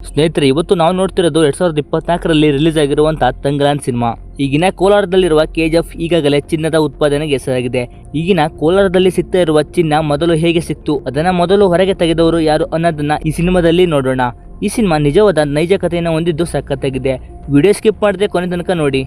ಸ್ನೇಹಿತರೆ, ಇವತ್ತು ನಾವು ನೋಡ್ತಿರೋದು 2024ರಲ್ಲಿ ರಿಲೀಸ್ ಆಗಿರುವಂತಹ ತಂಗಲಾನ್ ಸಿನಿಮಾ. ಈಗಿನ ಕೋಲಾರದಲ್ಲಿರುವ KGF ಈಗಾಗಲೇ ಚಿನ್ನದ ಉತ್ಪಾದನೆಗೆ ಹೆಸರಾಗಿದೆ. ಈಗಿನ ಕೋಲಾರದಲ್ಲಿ ಸಿಗ್ತಾ ಇರುವ ಚಿನ್ನ ಮೊದಲು ಹೇಗೆ ಸಿಕ್ತು, ಅದನ್ನ ಮೊದಲು ಹೊರಗೆ ತೆಗೆದವರು ಯಾರು ಅನ್ನೋದನ್ನ ಈ ಸಿನಿಮಾದಲ್ಲಿ ನೋಡೋಣ. ಈ ಸಿನಿಮಾ ನಿಜವಾದ ನೈಜ ಕಥೆಯನ್ನು ಹೊಂದಿದ್ದು ಸಖತ್ತಾಗಿದೆ. ವಿಡಿಯೋ ಸ್ಕಿಪ್ ಮಾಡದೆ ಕೊನೆ ತನಕ ನೋಡಿ.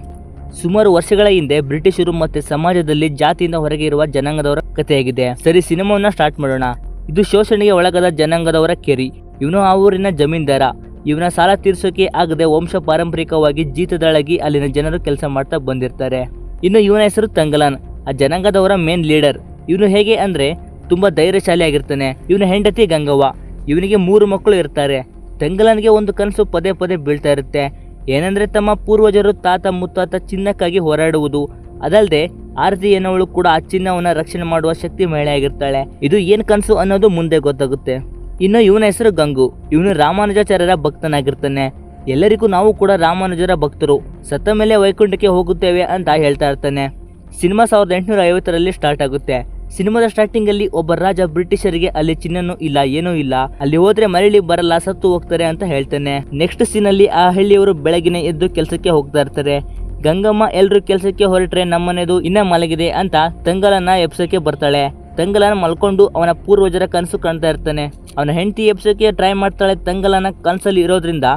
ಸುಮಾರು ವರ್ಷಗಳ ಹಿಂದೆ ಬ್ರಿಟಿಷರು ಮತ್ತೆ ಸಮಾಜದಲ್ಲಿ ಜಾತಿಯಿಂದ ಹೊರಗೆ ಇರುವ ಜನಾಂಗದವರ ಕಥೆಯಾಗಿದೆ. ಸರಿ, ಸಿನಿಮಾವನ್ನ ಸ್ಟಾರ್ಟ್ ಮಾಡೋಣ. ಇದು ಶೋಷಣೆಗೆ ಒಳಗಾದ ಜನಾಂಗದವರ ಕೆರಿ. ಇವನು ಆ ಊರಿನ ಜಮೀನ್ದಾರ. ಇವನ ಸಾಲ ತೀರ್ಸೋಕೆ ಆಗದೆ ವಂಶ ಪಾರಂಪರಿಕವಾಗಿ ಜೀತದಾಳಾಗಿ ಅಲ್ಲಿನ ಜನರು ಕೆಲಸ ಮಾಡ್ತಾ ಬಂದಿರ್ತಾರೆ. ಇನ್ನು ಇವನ ಹೆಸರು ತಂಗಲಾನ್, ಆ ಜನಾಂಗದವರ ಮೇನ್ ಲೀಡರ್. ಇವನು ಹೇಗೆ ಅಂದ್ರೆ ತುಂಬಾ ಧೈರ್ಯಶಾಲಿ ಆಗಿರ್ತಾನೆ. ಇವನ ಹೆಂಡತಿ ಗಂಗವ್ವ. ಇವನಿಗೆ 3 ಮಕ್ಕಳು ಇರ್ತಾರೆ. ತಂಗಲಾನ್ಗೆ ಒಂದು ಕನಸು ಪದೇ ಪದೇ ಬೀಳ್ತಾ ಇರುತ್ತೆ. ಏನಂದ್ರೆ ತಮ್ಮ ಪೂರ್ವಜರು ತಾತ ಮುತ್ತಾತ ಚಿನ್ನಕ್ಕಾಗಿ ಹೋರಾಡುವುದು. ಅದಲ್ಲದೆ ಆರತಿ ಎನ್ನುವಳು ಕೂಡ ಆ ಚಿನ್ನವನ್ನ ರಕ್ಷಣೆ ಮಾಡುವ ಶಕ್ತಿ ಮಹಿಳೆ ಆಗಿರ್ತಾಳೆ. ಇದು ಏನ್ ಕನಸು ಅನ್ನೋದು ಮುಂದೆ ಗೊತ್ತಾಗುತ್ತೆ. ಇನ್ನು ಇವನ ಹೆಸರು ಗಂಗು. ಇವನು ರಾಮಾನುಜಾಚಾರ್ಯರ ಭಕ್ತನಾಗಿರ್ತಾನೆ. ಎಲ್ಲರಿಗೂ ನಾವು ಕೂಡ ರಾಮಾನುಜರ ಭಕ್ತರು, ಸತ್ತ ಮೇಲೆ ವೈಕುಂಠಕ್ಕೆ ಹೋಗುತ್ತೇವೆ ಅಂತ ಹೇಳ್ತಾ ಇರ್ತಾನೆ. ಸಿನಿಮಾ 1850ರಲ್ಲಿ ಸ್ಟಾರ್ಟ್ ಆಗುತ್ತೆ. ಸಿನಿಮಾದ ಸ್ಟಾರ್ಟಿಂಗ್ ಅಲ್ಲಿ ಒಬ್ಬ ರಾಜ ಬ್ರಿಟಿಷರಿಗೆ ಅಲ್ಲಿ ಚಿನ್ನನೂ ಇಲ್ಲ, ಏನೂ ಇಲ್ಲ, ಅಲ್ಲಿ ಹೋದ್ರೆ ಮರಳಿ ಬರಲ್ಲ, ಸತ್ತು ಹೋಗ್ತಾರೆ ಅಂತ ಹೇಳ್ತಾನೆ. ನೆಕ್ಸ್ಟ್ ಸೀನ್ ಅಲ್ಲಿ ಆ ಹಳ್ಳಿಯವರು ಬೆಳಗಿನ ಎದ್ದು ಕೆಲಸಕ್ಕೆ ಹೋಗ್ತಾ ಇರ್ತಾರೆ. ಗಂಗಮ್ಮ ಎಲ್ರು ಕೆಲಸಕ್ಕೆ ಹೊರಟ್ರೆ ನಮ್ಮನೆದು ಇನ್ನ ಮಲಗಿದೆ ಅಂತ ತಂಗಲನ್ನ ಎಬ್ಸಕ್ಕೆ ಬರ್ತಾಳೆ. ತಂಗಲನ ಮಲ್ಕೊಂಡು ಅವನ ಪೂರ್ವಜರ ಕನಸು ಕಾಣ್ತಾ ಇರ್ತಾನೆ. ಅವನ ಹೆಂಡತಿ ಎಬ್ಸಕ್ಕೆ ಟ್ರೈ ಮಾಡ್ತಾಳೆ. ತಂಗಲನ ಕನಸಲ್ಲಿ ಇರೋದ್ರಿಂದ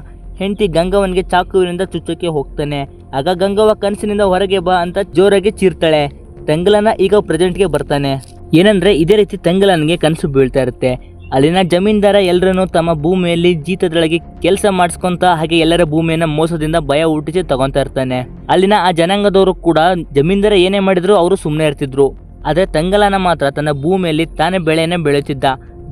ಹೆಂಡತಿ ಗಂಗವನ್ಗೆ ಚಾಕುವಿನಿಂದ ಚುಚ್ಚಕ್ಕೆ ಹೋಗ್ತಾನೆ. ಆಗ ಗಂಗವ್ವ ಕನಸಿನಿಂದ ಹೊರಗೆ ಬಾ ಅಂತ ಜೋರಾಗಿ ಚೀರ್ತಾಳೆ. ತಂಗಲನ ಈಗ ಪ್ರೆಸೆಂಟ್ಗೆ ಬರ್ತಾನೆ. ಏನಂದ್ರೆ ಇದೇ ರೀತಿ ತಂಗಲನ್ಗೆ ಕನಸು ಬೀಳ್ತಾ ಇರುತ್ತೆ. ಅಲ್ಲಿನ ಜಮೀನ್ದಾರ ಎಲ್ಲರನ್ನು ತಮ್ಮ ಭೂಮಿಯಲ್ಲಿ ಜೀತದೊಳಗೆ ಕೆಲಸ ಮಾಡಿಸ್ಕೊಂತ, ಹಾಗೆ ಎಲ್ಲರ ಭೂಮಿಯನ್ನ ಮೋಸದಿಂದ ಭಯ ಹುಟ್ಟಿಸಿ ತಗೊಂತಾ ಇರ್ತಾನೆ. ಅಲ್ಲಿನ ಆ ಜನಾಂಗದವರು ಕೂಡ ಜಮೀನ್ದಾರ ಏನೇ ಮಾಡಿದ್ರು ಅವರು ಸುಮ್ಮನೆ ಇರ್ತಿದ್ರು. ಆದ್ರೆ ತಂಗಲನ ಮಾತ್ರ ತನ್ನ ಭೂಮಿಯಲ್ಲಿ ತಾನೇ ಬೆಳೆಯನ್ನ ಬೆಳೆಯುತ್ತಿದ್ದ.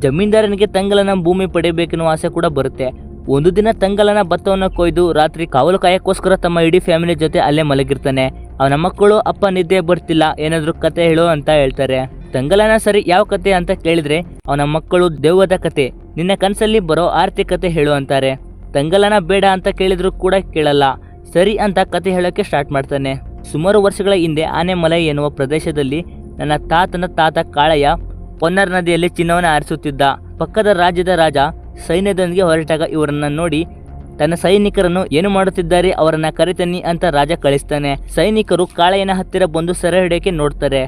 ಜಮೀನ್ದಾರನಿಗೆ ತಂಗಲನ ಭೂಮಿ ಪಡೆಯಬೇಕೆನ್ನುವ ಆಸೆ ಕೂಡ ಬರುತ್ತೆ. ಒಂದು ದಿನ ತಂಗಲನ ಭತ್ತವನ್ನು ಕೊಯ್ದು ರಾತ್ರಿ ಕಾವಲು ಕಾಯಕ್ಕೋಸ್ಕರ ತಮ್ಮ ಇಡೀ ಫ್ಯಾಮಿಲಿ ಜೊತೆ ಅಲ್ಲೇ ಮಲಗಿರ್ತಾನೆ. ಅವನ ಮಕ್ಕಳು ಅಪ್ಪ ನಿದ್ದೆ ಬರ್ತಿಲ್ಲ, ಏನಾದ್ರು ಕತೆ ಹೇಳು ಅಂತ ಹೇಳ್ತಾರೆ. ತಂಗಲನ ಸರಿ ಯಾವ ಕತೆ ಅಂತ ಕೇಳಿದ್ರೆ ಅವನ ಮಕ್ಕಳು ದೆವ್ವದ ಕತೆ, ನಿನ್ನ ಕನಸಲ್ಲಿ ಬರೋ ಆರ್ತಿ ಕತೆ ಹೇಳು ಅಂತಾರೆ. ತಂಗಲನ ಬೇಡ ಅಂತ ಕೇಳಿದ್ರು ಕೂಡ ಕೇಳಲ್ಲ. ಸರಿ ಅಂತ ಕತೆ ಹೇಳೋಕೆ ಸ್ಟಾರ್ಟ್ ಮಾಡ್ತಾನೆ. ಸುಮಾರು ವರ್ಷಗಳ ಹಿಂದೆ ಆನೆಮಲೈ ಎನ್ನುವ ಪ್ರದೇಶದಲ್ಲಿ ನನ್ನ ತಾತನ ತಾತ ಕಾಳಯ್ಯ ಪೊನ್ನರ್ ನದಿಯಲ್ಲಿ ಚಿನ್ನವನ್ನು ಆರಿಸುತ್ತಿದ್ದ. ಪಕ್ಕದ ರಾಜ್ಯದ ರಾಜ ಸೈನ್ಯದೊಂದಿಗೆ ಹೊರಟಾಗ ಇವರನ್ನ ನೋಡಿ ತನ್ನ ಸೈನಿಕರನ್ನು ಏನು ಮಾಡುತ್ತಿದ್ದಾರೆ, ಅವರನ್ನ ಕರೆತನ್ನಿ ಅಂತ ರಾಜ ಕಳಿಸ್ತಾನೆ. ಸೈನಿಕರು ಕಾಳಯ್ಯನ ಹತ್ತಿರ ಬಂದು ಸೆರೆ ಹಿಡಿಯೋಕೆ ನೋಡ್ತಾರೆ.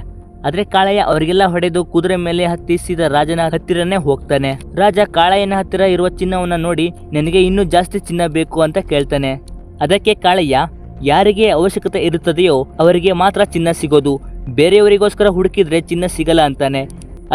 ಆದ್ರೆ ಕಾಳಯ್ಯ ಅವರಿಗೆಲ್ಲ ಹೊಡೆದು ಕುದುರೆ ಮೇಲೆ ಹತ್ತಿ ಸೀದಾ ರಾಜನ ಹತ್ತಿರನೇ ಹೋಗ್ತಾನೆ. ರಾಜ ಕಾಳಯ್ಯನ ಹತ್ತಿರ ಇರುವ ಚಿನ್ನವನ್ನ ನೋಡಿ ನನಗೆ ಇನ್ನೂ ಜಾಸ್ತಿ ಚಿನ್ನ ಬೇಕು ಅಂತ ಕೇಳ್ತಾನೆ. ಅದಕ್ಕೆ ಕಾಳಯ್ಯ, ಯಾರಿಗೆ ಅವಶ್ಯಕತೆ ಇರುತ್ತದೆಯೋ ಅವರಿಗೆ ಮಾತ್ರ ಚಿನ್ನ ಸಿಗೋದು, ಬೇರೆಯವರಿಗೋಸ್ಕರ ಹುಡುಕಿದ್ರೆ ಚಿನ್ನ ಸಿಗಲ್ಲ ಅಂತಾನೆ.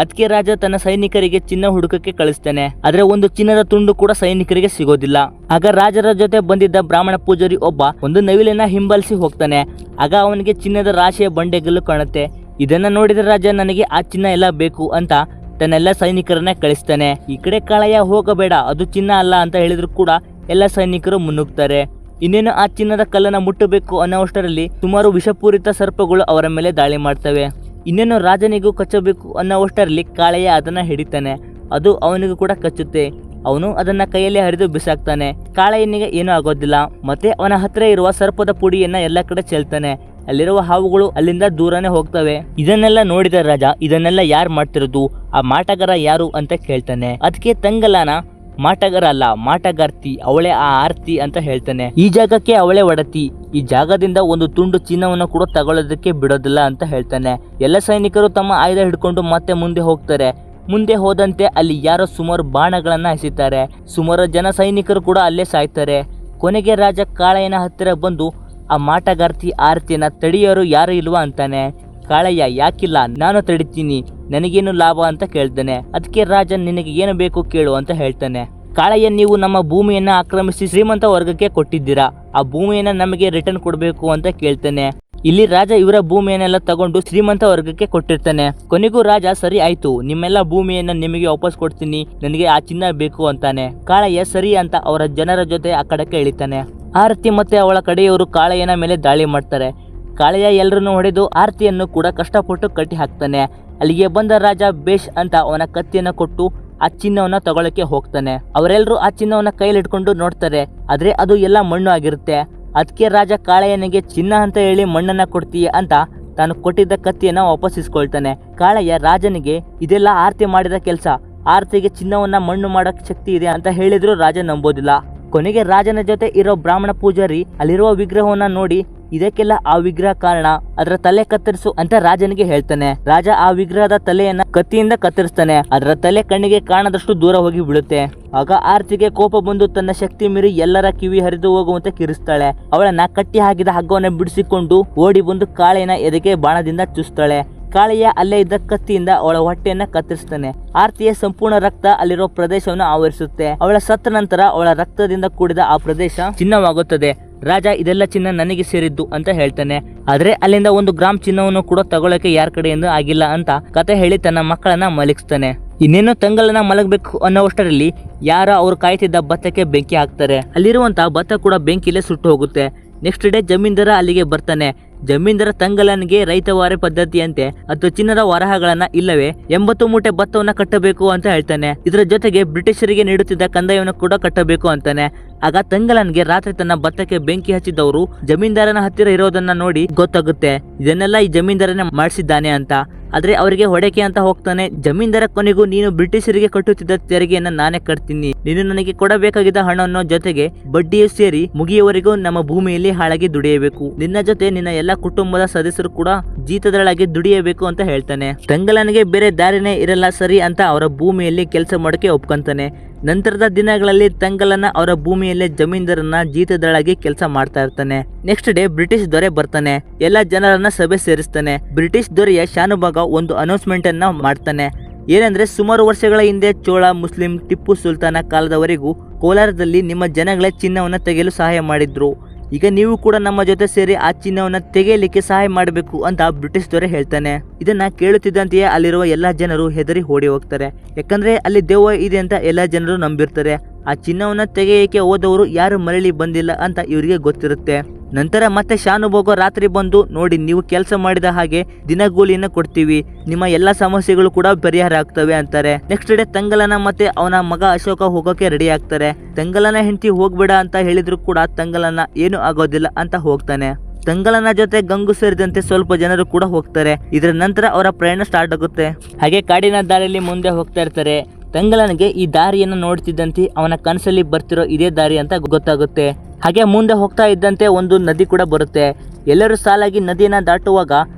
ಅದಕ್ಕೆ ರಾಜ ತನ್ನ ಸೈನಿಕರಿಗೆ ಚಿನ್ನ ಹುಡುಕಕ್ಕೆ ಕಳಿಸ್ತಾನೆ. ಆದ್ರೆ ಒಂದು ಚಿನ್ನದ ತುಂಡು ಕೂಡ ಸೈನಿಕರಿಗೆ ಸಿಗೋದಿಲ್ಲ. ಆಗ ರಾಜರ ಜೊತೆ ಬಂದಿದ್ದ ಬ್ರಾಹ್ಮಣ ಪೂಜಾರಿ ಒಬ್ಬ ಒಂದು ನವಿಲನ್ನ ಹಿಂಬಾಲಿಸಿ ಹೋಗ್ತಾನೆ. ಆಗ ಅವನಿಗೆ ಚಿನ್ನದ ರಾಶಿಯ ಬಂಡೆಗಲ್ಲು ಕಾಣುತ್ತೆ. ಇದನ್ನ ನೋಡಿದ ರಾಜ ನನಗೆ ಆ ಚಿನ್ನ ಎಲ್ಲ ಬೇಕು ಅಂತ ತನ್ನೆಲ್ಲ ಸೈನಿಕರನ್ನ ಕಳಿಸ್ತಾನೆ. ಈ ಕಡೆ ಕಾಳಯ್ಯ ಹೋಗಬೇಡ, ಅದು ಚಿನ್ನ ಅಲ್ಲ ಅಂತ ಹೇಳಿದ್ರು ಕೂಡ ಎಲ್ಲ ಸೈನಿಕರು ಮುನ್ನುಗ್ತಾರೆ. ಇನ್ನೇನು ಆ ಚಿನ್ನದ ಕಲ್ಲನ್ನ ಮುಟ್ಟಬೇಕು ಅನ್ನೋಷ್ಟರಲ್ಲಿ ಸುಮಾರು ವಿಷಪೂರಿತ ಸರ್ಪಗಳು ಅವರ ಮೇಲೆ ದಾಳಿ ಮಾಡ್ತವೆ. ಇನ್ನೇನು ರಾಜನಿಗೂ ಕಚ್ಚಬೇಕು ಅನ್ನೋಷ್ಟರಲ್ಲಿ ಕಾಳಯ್ಯ ಅದನ್ನ ಹಿಡಿತಾನೆ. ಅದು ಅವನಿಗೂ ಕೂಡ ಕಚ್ಚುತ್ತೆ. ಅವನು ಅದನ್ನ ಕೈಯಲ್ಲಿ ಹರಿದು ಬಿಸಾಕ್ತಾನೆ. ಕಾಳಯ್ಯನಿಗೆ ಏನೂ ಆಗೋದಿಲ್ಲ. ಮತ್ತೆ ಅವನ ಹತ್ರ ಇರುವ ಸರ್ಪದ ಪುಡಿಯನ್ನ ಎಲ್ಲ ಕಡೆ ಚೆಲ್ತಾನೆ. ಅಲ್ಲಿರುವ ಹಾವುಗಳು ಅಲ್ಲಿಂದ ದೂರನೇ ಹೋಗ್ತವೆ. ಇದನ್ನೆಲ್ಲ ನೋಡಿದ ರಾಜ ಇದನ್ನೆಲ್ಲ ಯಾರು ಮಾಡ್ತಿರೋದು, ಆ ಮಾಟಗಾರ ಯಾರು ಅಂತ ಕೇಳ್ತಾನೆ. ಅದಕ್ಕೆ ತಂಗಲಾನ ಮಾಟಗಾರ ಅಲ್ಲ, ಮಾಟಗಾರ್ತಿ, ಅವಳೇ ಆ ಆರ್ತಿ ಅಂತ ಹೇಳ್ತಾನೆ. ಈ ಜಾಗಕ್ಕೆ ಅವಳೇ ಒಡತಿ, ಈ ಜಾಗದಿಂದ ಒಂದು ತುಂಡು ಚಿನ್ನವನ್ನು ಕೂಡ ತಗೊಳ್ಳೋದಕ್ಕೆ ಬಿಡೋದಿಲ್ಲ ಅಂತ ಹೇಳ್ತಾನೆ. ಎಲ್ಲ ಸೈನಿಕರು ತಮ್ಮ ಆಯುಧ ಹಿಡ್ಕೊಂಡು ಮತ್ತೆ ಮುಂದೆ ಹೋಗ್ತಾರೆ. ಮುಂದೆ ಹೋದಂತೆ ಅಲ್ಲಿ ಯಾರೋ ಸುಮಾರು ಬಾಣಗಳನ್ನ ಎಸಿತಾರೆ. ಸುಮಾರು ಜನ ಸೈನಿಕರು ಕೂಡ ಅಲ್ಲೇ ಸಾಯ್ತಾರೆ. ಕೊನೆಗೆ ರಾಜ ಕಾಳಯ್ಯನ ಹತ್ತಿರ ಬಂದು ಆ ಮಾಟಗಾರ್ತಿ ಆರ್ತಿಯನ್ನ ತಡೆಯೋರು ಯಾರು ಇಲ್ವಾ ಅಂತಾನೆ. ಕಾಳಯ್ಯ, ಯಾಕಿಲ್ಲ, ನಾನು ತಡಿತೀನಿ, ನನಗೇನು ಲಾಭ ಅಂತ ಕೇಳ್ತಾನೆ. ಅದಕ್ಕೆ ರಾಜ ನಿನಗೆ ಏನು ಬೇಕು ಕೇಳು ಅಂತ ಹೇಳ್ತಾನೆ. ಕಾಳಯ್ಯ, ನೀವು ನಮ್ಮ ಭೂಮಿಯನ್ನ ಆಕ್ರಮಿಸಿ ಶ್ರೀಮಂತ ವರ್ಗಕ್ಕೆ ಕೊಟ್ಟಿದ್ದೀರಾ, ಆ ಭೂಮಿಯನ್ನ ನಮಗೆ ರಿಟರ್ನ್ ಕೊಡಬೇಕು ಅಂತ ಕೇಳ್ತಾನೆ. ಇಲ್ಲಿ ರಾಜ ಇವರ ಭೂಮಿಯನ್ನೆಲ್ಲ ತಗೊಂಡು ಶ್ರೀಮಂತ ವರ್ಗಕ್ಕೆ ಕೊಟ್ಟಿರ್ತಾನೆ. ಕೊನೆಗೂ ರಾಜ ಸರಿ ಆಯ್ತು, ನಿಮ್ಮೆಲ್ಲ ಭೂಮಿಯನ್ನ ನಿಮಗೆ ವಾಪಸ್ ಕೊಡ್ತೀನಿ, ನನಗೆ ಆ ಚಿನ್ನ ಬೇಕು ಅಂತಾನೆ. ಕಾಳಯ್ಯ ಸರಿ ಅಂತ ಅವರ ಜನರ ಜೊತೆ ಆ ಕಡೆಗೆ ಇಳಿತಾನೆ. ಆರತಿ ಮತ್ತೆ ಅವಳ ಕಡೆಯವರು ಕಾಳಯ್ಯನ ಮೇಲೆ ದಾಳಿ ಮಾಡ್ತಾರೆ. ಕಾಳಯ್ಯ ಎಲ್ಲರನ್ನು ಹೊಡೆದು ಆರತಿಯನ್ನು ಕೂಡ ಕಷ್ಟಪಟ್ಟು ಕಟ್ಟಿ ಹಾಕ್ತಾನೆ. ಅಲ್ಲಿಗೆ ಬಂದ ರಾಜ ಬೇಷ್ ಅಂತ ಅವನ ಕತ್ತಿಯನ್ನ ಕೊಟ್ಟು ಆ ಚಿನ್ನವನ್ನ ತಗೊಳಕ್ಕೆ ಹೋಗ್ತಾನೆ. ಅವರೆಲ್ಲರೂ ಆ ಚಿನ್ನವನ್ನ ಕೈಲಿಟ್ಕೊಂಡು ನೋಡ್ತಾರೆ. ಆದ್ರೆ ಅದು ಎಲ್ಲ ಮಣ್ಣು ಆಗಿರುತ್ತೆ. ಅದಕ್ಕೆ ರಾಜ ಕಾಳಯ್ಯನಿಗೆ ಚಿನ್ನ ಅಂತ ಹೇಳಿ ಮಣ್ಣನ್ನ ಕೊಡ್ತೀಯ ಅಂತ ತಾನು ಕೊಟ್ಟಿದ್ದ ಕತ್ತಿಯನ್ನ ವಾಪಸ್ ಇಸ್ಕೊಳ್ತಾನೆ. ಕಾಳಯ್ಯ ರಾಜನಿಗೆ ಇದೆಲ್ಲ ಆರತಿ ಮಾಡಿದ ಕೆಲಸ, ಆರತಿಗೆ ಚಿನ್ನವನ್ನ ಮಣ್ಣು ಮಾಡಕ್ ಶಕ್ತಿ ಇದೆ ಅಂತ ಹೇಳಿದ್ರು ರಾಜ ನಂಬೋದಿಲ್ಲ. ಕೊನೆಗೆ ರಾಜನ ಜೊತೆ ಇರೋ ಬ್ರಾಹ್ಮಣ ಪೂಜಾರಿ ಅಲ್ಲಿರುವ ವಿಗ್ರಹವನ್ನ ನೋಡಿ ಇದಕ್ಕೆಲ್ಲ ಆ ವಿಗ್ರಹ ಕಾರಣ, ಅದರ ತಲೆ ಕತ್ತರಿಸು ಅಂತ ರಾಜನಿಗೆ ಹೇಳ್ತಾನೆ. ರಾಜ ಆ ವಿಗ್ರಹದ ತಲೆಯನ್ನ ಕತ್ತಿಯಿಂದ ಕತ್ತರಿಸ್ತಾನೆ. ಅದರ ತಲೆ ಕಣ್ಣಿಗೆ ಕಾಣದಷ್ಟು ದೂರ ಹೋಗಿ ಬೀಳುತ್ತೆ. ಆಗ ಆರ್ತಿಗೆ ಕೋಪ ಬಂದು ತನ್ನ ಶಕ್ತಿ ಮೀರಿ ಎಲ್ಲರ ಕಿವಿ ಹರಿದು ಹೋಗುವಂತೆ ಕಿರಿಸ್ತಾಳೆ. ಅವಳನ್ನ ಕಟ್ಟಿ ಹಾಕಿದ ಹಗ್ಗವನ್ನ ಬಿಡಿಸಿಕೊಂಡು ಓಡಿ ಬಂದು ಕಾಳೆನ ಎದೆಗೆ ಬಾಣದಿಂದ ಚುಸ್ತಾಳೆ. ಕಾಳೆಯ ಅಲ್ಲೇ ಇದ್ದ ಕತ್ತಿಯಿಂದ ಅವಳ ಹೊಟ್ಟೆಯನ್ನ ಕತ್ತರಿಸ್ತಾನೆ. ಆರ್ತಿಯ ಸಂಪೂರ್ಣ ರಕ್ತ ಅಲ್ಲಿರೋ ಪ್ರದೇಶವನ್ನು ಆವರಿಸುತ್ತೆ. ಅವಳ ಸತ್ತ ನಂತರ ಅವಳ ರಕ್ತದಿಂದ ಕೂಡಿದ ಆ ಪ್ರದೇಶ ಚಿನ್ನವಾಗುತ್ತದೆ. ರಾಜ ಇದೆಲ್ಲ ಚಿನ್ನ ನನಗೆ ಸೇರಿದ್ದು ಅಂತ ಹೇಳ್ತಾನೆ. ಆದ್ರೆ ಅಲ್ಲಿಂದ 1 ಗ್ರಾಮ್ ಚಿನ್ನವನ್ನು ಕೂಡ ತಗೊಳ್ಳಕ್ಕೆ ಯಾರ ಕಡೆಯಿಂದ ಆಗಿಲ್ಲ ಅಂತ ಕತೆ ಹೇಳಿ ತನ್ನ ಮಕ್ಕಳನ್ನ ಮಲಗಿಸ್ತಾನೆ. ಇನ್ನೇನು ತಂಗಲನ್ನ ಮಲಗಬೇಕು ಅನ್ನೋಷ್ಟರಲ್ಲಿ ಯಾರೋ ಅವ್ರು ಕಾಯ್ತಿದ್ದ ಭತ್ತಕ್ಕೆ ಬೆಂಕಿ ಹಾಕ್ತಾರೆ. ಅಲ್ಲಿರುವಂತಹ ಭತ್ತ ಕೂಡ ಬೆಂಕಿಲೇ ಸುಟ್ಟು ಹೋಗುತ್ತೆ. ನೆಕ್ಸ್ಟ್ ಡೇ ಜಮೀನ್ದಾರ ಅಲ್ಲಿಗೆ ಬರ್ತಾನೆ. ಜಮೀನ್ದಾರ ತಂಗಲನಿಗೆ ರೈತವಾರಿ ಪದ್ಧತಿಯಂತೆ 10 ಚಿನ್ನದ ವರಹಗಳನ್ನ ಇಲ್ಲವೇ 80 ಮೂಟೆ ಭತ್ತವನ್ನ ಕಟ್ಟಬೇಕು ಅಂತ ಹೇಳ್ತಾನೆ. ಇದರ ಜೊತೆಗೆ ಬ್ರಿಟಿಷರಿಗೆ ನೀಡುತ್ತಿದ್ದ ಕಂದಾಯವನ್ನು ಕೂಡ ಕಟ್ಟಬೇಕು ಅಂತಾನೆ. ಆಗ ತಂಗಲನ್ಗೆ ರಾತ್ರಿ ತನ್ನ ಭತ್ತಕ್ಕೆ ಬೆಂಕಿ ಹಚ್ಚಿದವರು ಜಮೀನ್ದಾರನ ಹತ್ತಿರ ಇರೋದನ್ನ ನೋಡಿ ಗೊತ್ತಾಗುತ್ತೆ ಇದನ್ನೆಲ್ಲ ಈ ಜಮೀನ್ದಾರನೇ ಮಾಡಿಸಿದ್ದಾನೆ ಅಂತ. ಆದ್ರೆ ಅವರಿಗೆ ಹೊಡೆಕೆ ಅಂತ ಹೋಗ್ತಾನೆ. ಜಮೀನ್ದಾರ ಕೊನೆಗೂ ನೀನು ಬ್ರಿಟಿಷರಿಗೆ ಕಟ್ಟುತ್ತಿದ್ದ ತೆರಿಗೆಯನ್ನ ನಾನೇ ಕಟ್ತೀನಿ, ನೀನು ನನಗೆ ಕೊಡಬೇಕಾಗಿದ್ದ ಹಣವನ್ನು ಜೊತೆಗೆ ಬಡ್ಡಿಯು ಸೇರಿ ಮುಗಿಯುವವರೆಗೂ ನಮ್ಮ ಭೂಮಿಯಲ್ಲಿ ಹಾಳಾಗಿ ದುಡಿಯಬೇಕು, ನಿನ್ನ ಜೊತೆ ನಿನ್ನ ಎಲ್ಲ ಕುಟುಂಬದ ಸದಸ್ಯರು ಕೂಡ ಜೀತದಳಾಗಿ ದುಡಿಯಬೇಕು ಅಂತ ಹೇಳ್ತಾನೆ. ತಂಗಲನಿಗೆ ಬೇರೆ ದಾರಿನೇ ಇರಲ್ಲ ಸರಿ ಅಂತ ಅವರ ಭೂಮಿಯಲ್ಲಿ ಕೆಲಸ ಮಾಡೋಕೆ ಒಪ್ಕೊಂತಾನೆ. ನಂತರದ ದಿನಗಳಲ್ಲಿ ತಂಗಲನ ಅವರ ಭೂಮಿಯಲ್ಲೇ ಜಮೀನ್ದಾರನ ಜೀತದಳಾಗಿ ಕೆಲಸ ಮಾಡ್ತಾ ಇರ್ತಾನೆ. ನೆಕ್ಸ್ಟ್ ಡೇ ಬ್ರಿಟಿಷ್ ದೊರೆ ಬರ್ತಾನೆ. ಎಲ್ಲ ಜನರನ್ನ ಸಭೆ ಸೇರಿಸ್ತಾನೆ. ಬ್ರಿಟಿಷ್ ದೊರೆಯ ಶಾನುಭಾಗ ಒಂದು ಅನೌನ್ಸ್ಮೆಂಟ್ ಅನ್ನ ಮಾಡ್ತಾನೆ. ಏನಂದ್ರೆ ಸುಮಾರು ವರ್ಷಗಳ ಹಿಂದೆ ಚೋಳ, ಮುಸ್ಲಿಂ, ಟಿಪ್ಪು ಸುಲ್ತಾನ ಕಾಲದವರೆಗೂ ಕೋಲಾರದಲ್ಲಿ ನಿಮ್ಮ ಜನಗಳೇ ಚಿನ್ನವನ್ನ ತೆಗೆಯಲು ಸಹಾಯ ಮಾಡಿದ್ರು. ಈಗ ನೀವು ಕೂಡ ನಮ್ಮ ಜೊತೆ ಸೇರಿ ಆ ಚಿನ್ನವನ್ನ ತೆಗೆಯಲಿಕ್ಕೆ ಸಹಾಯ ಮಾಡಬೇಕು ಅಂತ ಬ್ರಿಟಿಷ್ ದೊರೆ ಹೇಳ್ತಾನೆ. ಇದನ್ನ ಕೇಳುತ್ತಿದ್ದಂತೆಯೇ ಅಲ್ಲಿರುವ ಎಲ್ಲಾ ಜನರು ಹೆದರಿ ಓಡಿ ಹೋಗ್ತಾರೆ. ಯಾಕಂದ್ರೆ ಅಲ್ಲಿ ದೆವ್ವ ಇದೆ ಅಂತ ಎಲ್ಲಾ ಜನರು ನಂಬಿರ್ತಾರೆ. ಆ ಚಿನ್ನವನ್ನ ತೆಗೆಯಕ್ಕೆ ಹೋದವರು ಯಾರು ಮರಳಿ ಬಂದಿಲ್ಲ ಅಂತ ಇವರಿಗೆ ಗೊತ್ತಿರುತ್ತೆ. ನಂತರ ಮತ್ತೆ ಶಾನುಭೋಗ ರಾತ್ರಿ ಬಂದು ನೋಡಿ ನೀವು ಕೆಲಸ ಮಾಡಿದ ಹಾಗೆ ದಿನಗೂಲಿಯನ್ನು ಕೊಡ್ತೀವಿ, ನಿಮ್ಮ ಎಲ್ಲಾ ಸಮಸ್ಯೆಗಳು ಕೂಡ ಪರಿಹಾರ ಆಗ್ತವೆ ಅಂತಾರೆ. ನೆಕ್ಸ್ಟ್ ಡೇ ತಂಗಲನ ಮತ್ತೆ ಅವನ ಮಗ ಅಶೋಕ ಹೋಗೋಕೆ ರೆಡಿ ಆಗ್ತಾರೆ. ತಂಗಲನ ಹೆಂಡತಿ ಹೋಗ್ಬೇಡ ಅಂತ ಹೇಳಿದ್ರು ಕೂಡ ತಂಗಲನ ಏನು ಆಗೋದಿಲ್ಲ ಅಂತ ಹೋಗ್ತಾನೆ. ತಂಗಲನ ಜೊತೆ ಗಂಗು ಸೇರಿದಂತೆ ಸ್ವಲ್ಪ ಜನರು ಕೂಡ ಹೋಗ್ತಾರೆ. ಇದರ ನಂತರ ಅವರ ಪ್ರಯಾಣ ಸ್ಟಾರ್ಟ್ ಆಗುತ್ತೆ. ಹಾಗೆ ಕಾಡಿನ ದಾರಿಯಲ್ಲಿ ಮುಂದೆ ಹೋಗ್ತಾ ಇರ್ತಾರೆ. ತಂಗಲನಿಗೆ ಈ ದಾರಿಯನ್ನು ನೋಡ್ತಿದ್ದಂತೆ ಅವನ ಕನಸಲ್ಲಿ ಬರ್ತಿರೋ ಇದೇ ದಾರಿ ಅಂತ ಗೊತ್ತಾಗುತ್ತೆ. ಹಾಗೆ ಮುಂದೆ ಹೋಗ್ತಾ ಇದ್ದಂತೆ ಒಂದು ನದಿ ಕೂಡ ಬರುತ್ತೆ. ಎಲ್ಲರೂ ಸಾಲಾಗಿ ನದಿಯನ್ನ ದಾಟುವಾಗ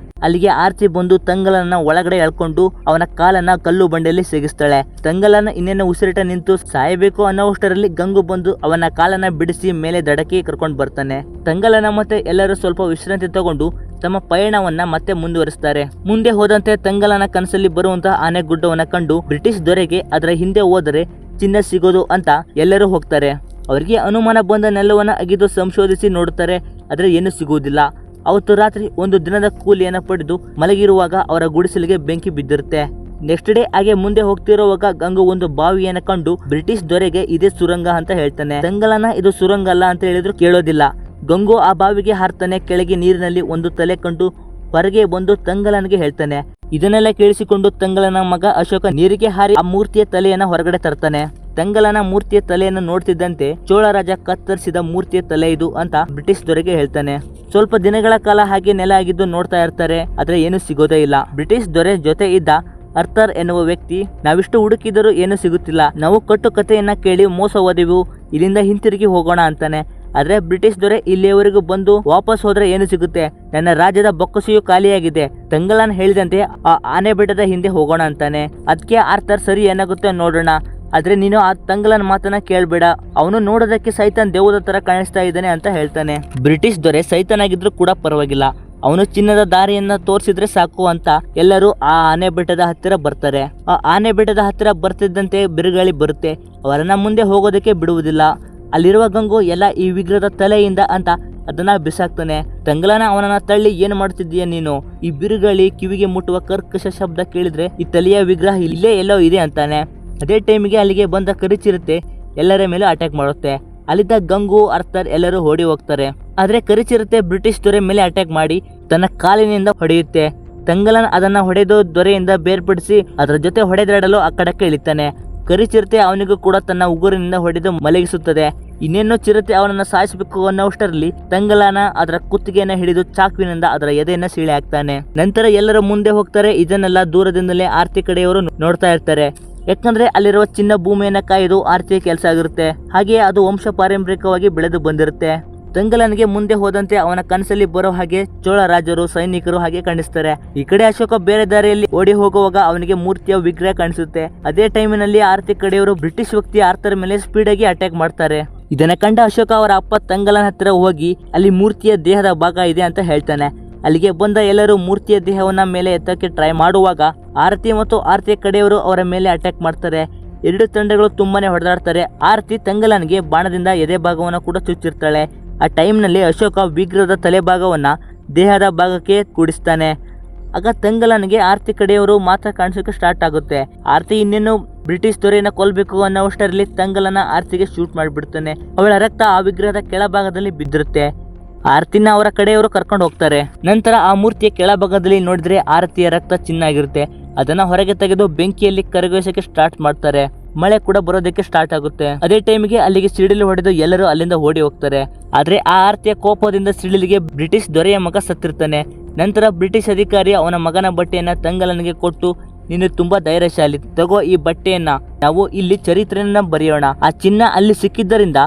ಅಲ್ಲಿಗೆ ಆರ್ತಿ ಬಂದು ತಂಗಲನ ಒಳಗಡೆ ಎಳ್ಕೊಂಡು ಅವನ ಕಾಲನ್ನ ಕಲ್ಲು ಬಂಡೆಯಲ್ಲಿ ಸಿಗಿಸ್ತಾಳೆ. ತಂಗಲನ ಇನ್ನೇನು ಉಸಿರಿಟ ನಿಂತು ಸಾಯಬೇಕು ಅನ್ನೋಷ್ಟರಲ್ಲಿ ಗಂಗು ಬಂದು ಅವನ ಕಾಲನ್ನ ಬಿಡಿಸಿ ಮೇಲೆ ದಡಕ್ಕೆ ಕರ್ಕೊಂಡು ಬರ್ತಾನೆ. ತಂಗಲನ ಮತ್ತೆ ಎಲ್ಲರೂ ಸ್ವಲ್ಪ ವಿಶ್ರಾಂತಿ ತಗೊಂಡು ತಮ್ಮ ಪಯಣವನ್ನ ಮತ್ತೆ ಮುಂದುವರಿಸ್ತಾರೆ. ಮುಂದೆ ಹೋದಂತೆ ತಂಗಲನ ಕನಸಲ್ಲಿ ಬರುವಂತಹ ಆನೆಗುಡ್ಡವನ್ನ ಕಂಡು ಬ್ರಿಟಿಷ್ ದೊರೆಗೆ ಅದರ ಹಿಂದೆ ಹೋದರೆ ಚಿನ್ನ ಸಿಗೋದು ಅಂತ ಎಲ್ಲರೂ ಹೋಗ್ತಾರೆ. ಅವರಿಗೆ ಅನುಮಾನ ಬಂದ ನೆಲವನ್ನ ಅಗಿದು ಸಂಶೋಧಿಸಿ ನೋಡುತ್ತಾರೆ. ಆದ್ರೆ ಏನು ಸಿಗುವುದಿಲ್ಲ. ಅವತ್ತು ರಾತ್ರಿ ಒಂದು ದಿನದ ಕೂಲಿಯನ್ನು ಪಡೆದು ಮಲಗಿರುವಾಗ ಅವರ ಗುಡಿಸಲಿಗೆ ಬೆಂಕಿ ಬಿದ್ದಿರುತ್ತೆ. ನೆಕ್ಸ್ಟ್ ಡೇ ಹಾಗೆ ಮುಂದೆ ಹೋಗ್ತಿರುವಾಗ ಗಂಗು ಒಂದು ಬಾವಿಯನ್ನು ಕಂಡು ಬ್ರಿಟಿಷ್ ದೊರೆಗೆ ಇದೇ ಸುರಂಗ ಅಂತ ಹೇಳ್ತಾನೆ. ತಂಗಲನ ಇದು ಸುರಂಗ ಅಲ್ಲ ಅಂತ ಹೇಳಿದ್ರು ಕೇಳೋದಿಲ್ಲ. ಗಂಗು ಆ ಬಾವಿಗೆ ಹಾರ್ತಾನೆ. ಕೆಳಗೆ ನೀರಿನಲ್ಲಿ ಒಂದು ತಲೆ ಕಂಡು ಹೊರಗೆ ಬಂದು ತಂಗಲನಿಗೆ ಹೇಳ್ತಾನೆ. ಇದನ್ನೆಲ್ಲ ಕೇಳಿಸಿಕೊಂಡು ತಂಗಲನ ಮಗ ಅಶೋಕ ನೀರಿಗೆ ಹಾರಿ ಆ ಮೂರ್ತಿಯ ತಲೆಯನ್ನ ಹೊರಗಡೆ ತರ್ತಾನೆ. ತಂಗಲನ ಮೂರ್ತಿಯ ತಲೆಯನ್ನು ನೋಡ್ತಿದ್ದಂತೆ ಚೋಳ ರಾಜ ಕತ್ತರಿಸಿದ ಮೂರ್ತಿಯ ತಲೆ ಇದು ಅಂತ ಬ್ರಿಟಿಷ್ ದೊರೆಗೆ ಹೇಳ್ತಾನೆ. ಸ್ವಲ್ಪ ದಿನಗಳ ಕಾಲ ಹಾಗೆ ನೆಲ ಆಗಿದ್ದು ನೋಡ್ತಾ ಇರ್ತಾರೆ. ಆದ್ರೆ ಏನು ಸಿಗೋದೇ ಇಲ್ಲ. ಬ್ರಿಟಿಷ್ ದೊರೆ ಜೊತೆ ಇದ್ದ ಅರ್ಥರ್ ಎನ್ನುವ ವ್ಯಕ್ತಿ ನಾವಿಷ್ಟು ಹುಡುಕಿದರೂ ಏನು ಸಿಗುತ್ತಿಲ್ಲ, ನಾವು ಕಟ್ಟು ಕಥೆಯನ್ನ ಕೇಳಿ ಮೋಸ ಹೋದೆವು, ಇಲ್ಲಿಂದ ಹಿಂತಿರುಗಿ ಹೋಗೋಣ ಅಂತಾನೆ. ಆದ್ರೆ ಬ್ರಿಟಿಷ್ ದೊರೆ ಇಲ್ಲಿಯವರೆಗೂ ಬಂದು ವಾಪಸ್ ಹೋದ್ರೆ ಏನು ಸಿಗುತ್ತೆ, ನನ್ನ ರಾಜ್ಯದ ಬೊಕ್ಕಸೆಯು ಖಾಲಿಯಾಗಿದೆ, ತಂಗಲನ್ ಹೇಳಿದಂತೆ ಆ ಆನೆ ಬೆಟ್ಟದ ಹಿಂದೆ ಹೋಗೋಣ ಅಂತಾನೆ. ಅದಕ್ಕೆ ಆರ್ಥರ್ ಸರಿ ಏನಾಗುತ್ತೆ ನೋಡೋಣ, ಆದ್ರೆ ನೀನು ಆ ತಂಗಲನ್ ಮಾತನ್ನ ಕೇಳ್ಬೇಡ, ಅವನು ನೋಡೋದಕ್ಕೆ ಸೈತಾನ್ ದೇವದ ತರ ಕಾಣಿಸ್ತಾ ಇದ್ದಾನೆ ಅಂತ ಹೇಳ್ತಾನೆ. ಬ್ರಿಟಿಷ್ ದೊರೆ ಸೈತಾನಾಗಿದ್ರು ಕೂಡ ಪರವಾಗಿಲ್ಲ, ಅವನು ಚಿನ್ನದ ದಾರಿಯನ್ನ ತೋರಿಸಿದ್ರೆ ಸಾಕು ಅಂತ ಎಲ್ಲರೂ ಆ ಆನೆ ಬೆಟ್ಟದ ಹತ್ತಿರ ಬರ್ತಾರೆ. ಆ ಆನೆ ಬೆಟ್ಟದ ಹತ್ತಿರ ಬರ್ತಿದ್ದಂತೆ ಬಿರುಗಾಳಿ ಬರುತ್ತೆ. ಅವರನ್ನ ಮುಂದೆ ಹೋಗೋದಕ್ಕೆ ಬಿಡುವುದಿಲ್ಲ. ಅಲ್ಲಿರುವ ಗಂಗು ಎಲ್ಲ ಈ ವಿಗ್ರಹದ ತಲೆಯಿಂದ ಅಂತ ಅದನ್ನ ಬಿಸಾಕ್ತಾನೆ. ತಂಗಲನ ಅವನನ್ನ ತಳ್ಳಿ ಏನ್ ಮಾಡ್ತಿದ್ದೀಯ ನೀನು, ಈ ಬಿರುಗಾಳಿ ಕಿವಿಗೆ ಮುಟ್ಟುವ ಕರ್ಕಶ ಶಬ್ದ ಕೇಳಿದ್ರೆ ಈ ತಲೆಯ ವಿಗ್ರಹ ಇಲ್ಲೇ ಎಲ್ಲೋ ಇದೆ ಅಂತಾನೆ. ಅದೇ ಟೈಮಿಗೆ ಅಲ್ಲಿಗೆ ಬಂದ ಕರಿಚಿರತೆ ಎಲ್ಲರ ಮೇಲೆ ಅಟ್ಯಾಕ್ ಮಾಡುತ್ತೆ. ಅಲ್ಲಿದ್ದ ಗಂಗು ಅರ್ಥರ್ ಎಲ್ಲರೂ ಓಡಿ ಹೋಗ್ತಾರೆ. ಆದ್ರೆ ಕರಿಚಿರತೆ ಬ್ರಿಟಿಷ್ ದೊರೆ ಮೇಲೆ ಅಟ್ಯಾಕ್ ಮಾಡಿ ತನ್ನ ಕಾಲಿನಿಂದ ಹೊಡೆಯುತ್ತೆ. ತಂಗಲನ್ ಅದನ್ನ ಹೊಡೆದು ದೊರೆಯಿಂದ ಬೇರ್ಪಡಿಸಿ ಅದರ ಜೊತೆ ಹೊಡೆದಾಡಲು ಆ ಕಡಕ್ಕೆ ಇಳಿತಾನೆ. ಕರಿಚಿರತೆ ಅವನಿಗೂ ಕೂಡ ತನ್ನ ಉಗುರಿನಿಂದ ಹೊಡೆದು ಮಲಗಿಸುತ್ತದೆ. ಇನ್ನೇನೋ ಚಿರತೆ ಅವನನ್ನ ಸಾಯಿಸಬೇಕು ಅನ್ನೋಷ್ಟರಲ್ಲಿ ತಂಗಲನ ಅದರ ಕುತ್ತಿಗೆಯನ್ನ ಹಿಡಿದು ಚಾಕುವಿನಿಂದ ಅದರ ಎದೆಯನ್ನ ಸೀಳೆ ಹಾಕ್ತಾನೆ. ನಂತರ ಎಲ್ಲರೂ ಮುಂದೆ ಹೋಗ್ತಾರೆ. ಇದನ್ನೆಲ್ಲ ದೂರದಿಂದಲೇ ಆರ್ತಿ ಕಡೆಯವರು ನೋಡ್ತಾ ಇರ್ತಾರೆ. ಯಾಕಂದ್ರೆ ಅಲ್ಲಿರುವ ಚಿನ್ನ ಭೂಮಿಯನ್ನ ಕಾಯ್ದು ಆರ್ತಿಯ ಕೆಲಸ ಆಗಿರುತ್ತೆ. ಹಾಗೆಯೇ ಅದು ವಂಶ ಪಾರಂಪರಿಕವಾಗಿ ಬೆಳೆದು ಬಂದಿರುತ್ತೆ. ತಂಗಲನಿಗೆ ಮುಂದೆ ಹೋದಂತೆ ಅವನ ಕನಸಲ್ಲಿ ಬರೋ ಹಾಗೆ ಚೋಳ ರಾಜರು, ಸೈನಿಕರು ಹಾಗೆ ಕಾಣಿಸ್ತಾರೆ. ಈ ಕಡೆ ಅಶೋಕ ಬೇರೆ ದಾರಿಯಲ್ಲಿ ಓಡಿ ಹೋಗುವಾಗ ಅವನಿಗೆ ಮೂರ್ತಿಯ ವಿಗ್ರಹ ಕಾಣಿಸುತ್ತೆ. ಅದೇ ಟೈಮಿನಲ್ಲಿ ಆರ್ತಿ ಕಡೆಯವರು ಬ್ರಿಟಿಷ್ ವ್ಯಕ್ತಿ ಆರ್ಥರ್ ಮೇಲೆ ಸ್ಪೀಡ್ ಆಗಿ ಅಟ್ಯಾಕ್ ಮಾಡ್ತಾರೆ. ಇದನ್ನ ಕಂಡ ಅಶೋಕ ಅವರ ಅಪ್ಪ ತಂಗಲನ ಹತ್ತಿರ ಹೋಗಿ ಅಲ್ಲಿ ಮೂರ್ತಿಯ ದೇಹದ ಭಾಗ ಇದೆ ಅಂತ ಹೇಳ್ತಾನೆ. ಅಲ್ಲಿಗೆ ಬಂದ ಎಲ್ಲರೂ ಮೂರ್ತಿಯ ದೇಹವನ್ನ ಮೇಲೆ ಎತ್ತಕ್ಕೆ ಟ್ರೈ ಮಾಡುವಾಗ ಆರತಿ ಮತ್ತು ಆರ್ತಿಯ ಕಡೆಯವರು ಅವರ ಮೇಲೆ ಅಟ್ಯಾಕ್ ಮಾಡ್ತಾರೆ. ಎರಡು ತಂಡಗಳು ತುಂಬಾನೇ ಹೊಡೆದಾಡ್ತಾರೆ. ಆರತಿ ತಂಗಲನಿಗೆ ಬಾಣದಿಂದ ಎದೆ ಭಾಗವನ್ನು ಕೂಡ ಚುಚ್ಚಿರ್ತಾಳೆ. ಆ ಟೈಮ್ನಲ್ಲಿ ಅಶೋಕ ವಿಗ್ರಹದ ತಲೆ ಭಾಗವನ್ನ ದೇಹದ ಭಾಗಕ್ಕೆ ಕೂಡಿಸ್ತಾನೆ. ಆಗ ತಂಗಲನಿಗೆ ಆರ್ತಿ ಕಡೆಯವರು ಮಾತ್ರ ಕಾಣಿಸೋಕೆ ಸ್ಟಾರ್ಟ್ ಆಗುತ್ತೆ. ಆರ್ತಿ ಇನ್ನೇನು ಬ್ರಿಟಿಷ್ ದೊರೆಯನ್ನ ಕೊಲ್ಬೇಕು ಅನ್ನೋಷ್ಟರಲ್ಲಿ ತಂಗಲನ ಆರ್ತಿಗೆ ಶೂಟ್ ಮಾಡಿಬಿಡ್ತಾನೆ. ಅವಳ ರಕ್ತ ಆ ವಿಗ್ರಹದ ಕೆಳಭಾಗದಲ್ಲಿ ಬಿದ್ದಿರುತ್ತೆ. ಆರ್ತಿನ ಅವರ ಕಡೆಯವರು ಕರ್ಕೊಂಡು ಹೋಗ್ತಾರೆ. ನಂತರ ಆ ಮೂರ್ತಿಯ ಕೆಳಭಾಗದಲ್ಲಿ ನೋಡಿದ್ರೆ ಆರತಿಯ ರಕ್ತ ಚಿನ್ನಾಗಿರುತ್ತೆ. ಅದನ್ನ ಹೊರಗೆ ತೆಗೆದು ಬೆಂಕಿಯಲ್ಲಿ ಕರಗಿಸೋಕೆ ಸ್ಟಾರ್ಟ್ ಮಾಡ್ತಾರೆ. ಮಳೆ ಕೂಡ ಬರೋದಕ್ಕೆ ಸ್ಟಾರ್ಟ್ ಆಗುತ್ತೆ. ಅದೇ ಟೈಮಿಗೆ ಅಲ್ಲಿಗೆ ಸಿಡಿಲು ಹೊಡೆದು ಎಲ್ಲರೂ ಅಲ್ಲಿಂದ ಓಡಿ ಹೋಗ್ತಾರೆ. ಆದ್ರೆ ಆ ಆರ್ತಿಯ ಕೋಪದಿಂದ ಸಿಡಿಲಿಗೆ ಬ್ರಿಟಿಷ್ ದೊರೆಯ ಮಗ ಸತ್ತಿರ್ತಾನೆ. ನಂತರ ಬ್ರಿಟಿಷ್ ಅಧಿಕಾರಿ ಅವನ ಮಗನ ಬಟ್ಟೆಯನ್ನ ತಂಗಲನಿಗೆ ಕೊಟ್ಟು, ನೀನು ತುಂಬಾ ಧೈರ್ಯಶಾಲಿ, ತಗೋ ಈ ಬಟ್ಟೆಯನ್ನ, ನಾವು ಇಲ್ಲಿ ಚರಿತ್ರೆಯನ್ನ ಬರೆಯೋಣ. ಆ ಚಿನ್ನ ಅಲ್ಲಿ ಸಿಕ್ಕಿದ್ದರಿಂದ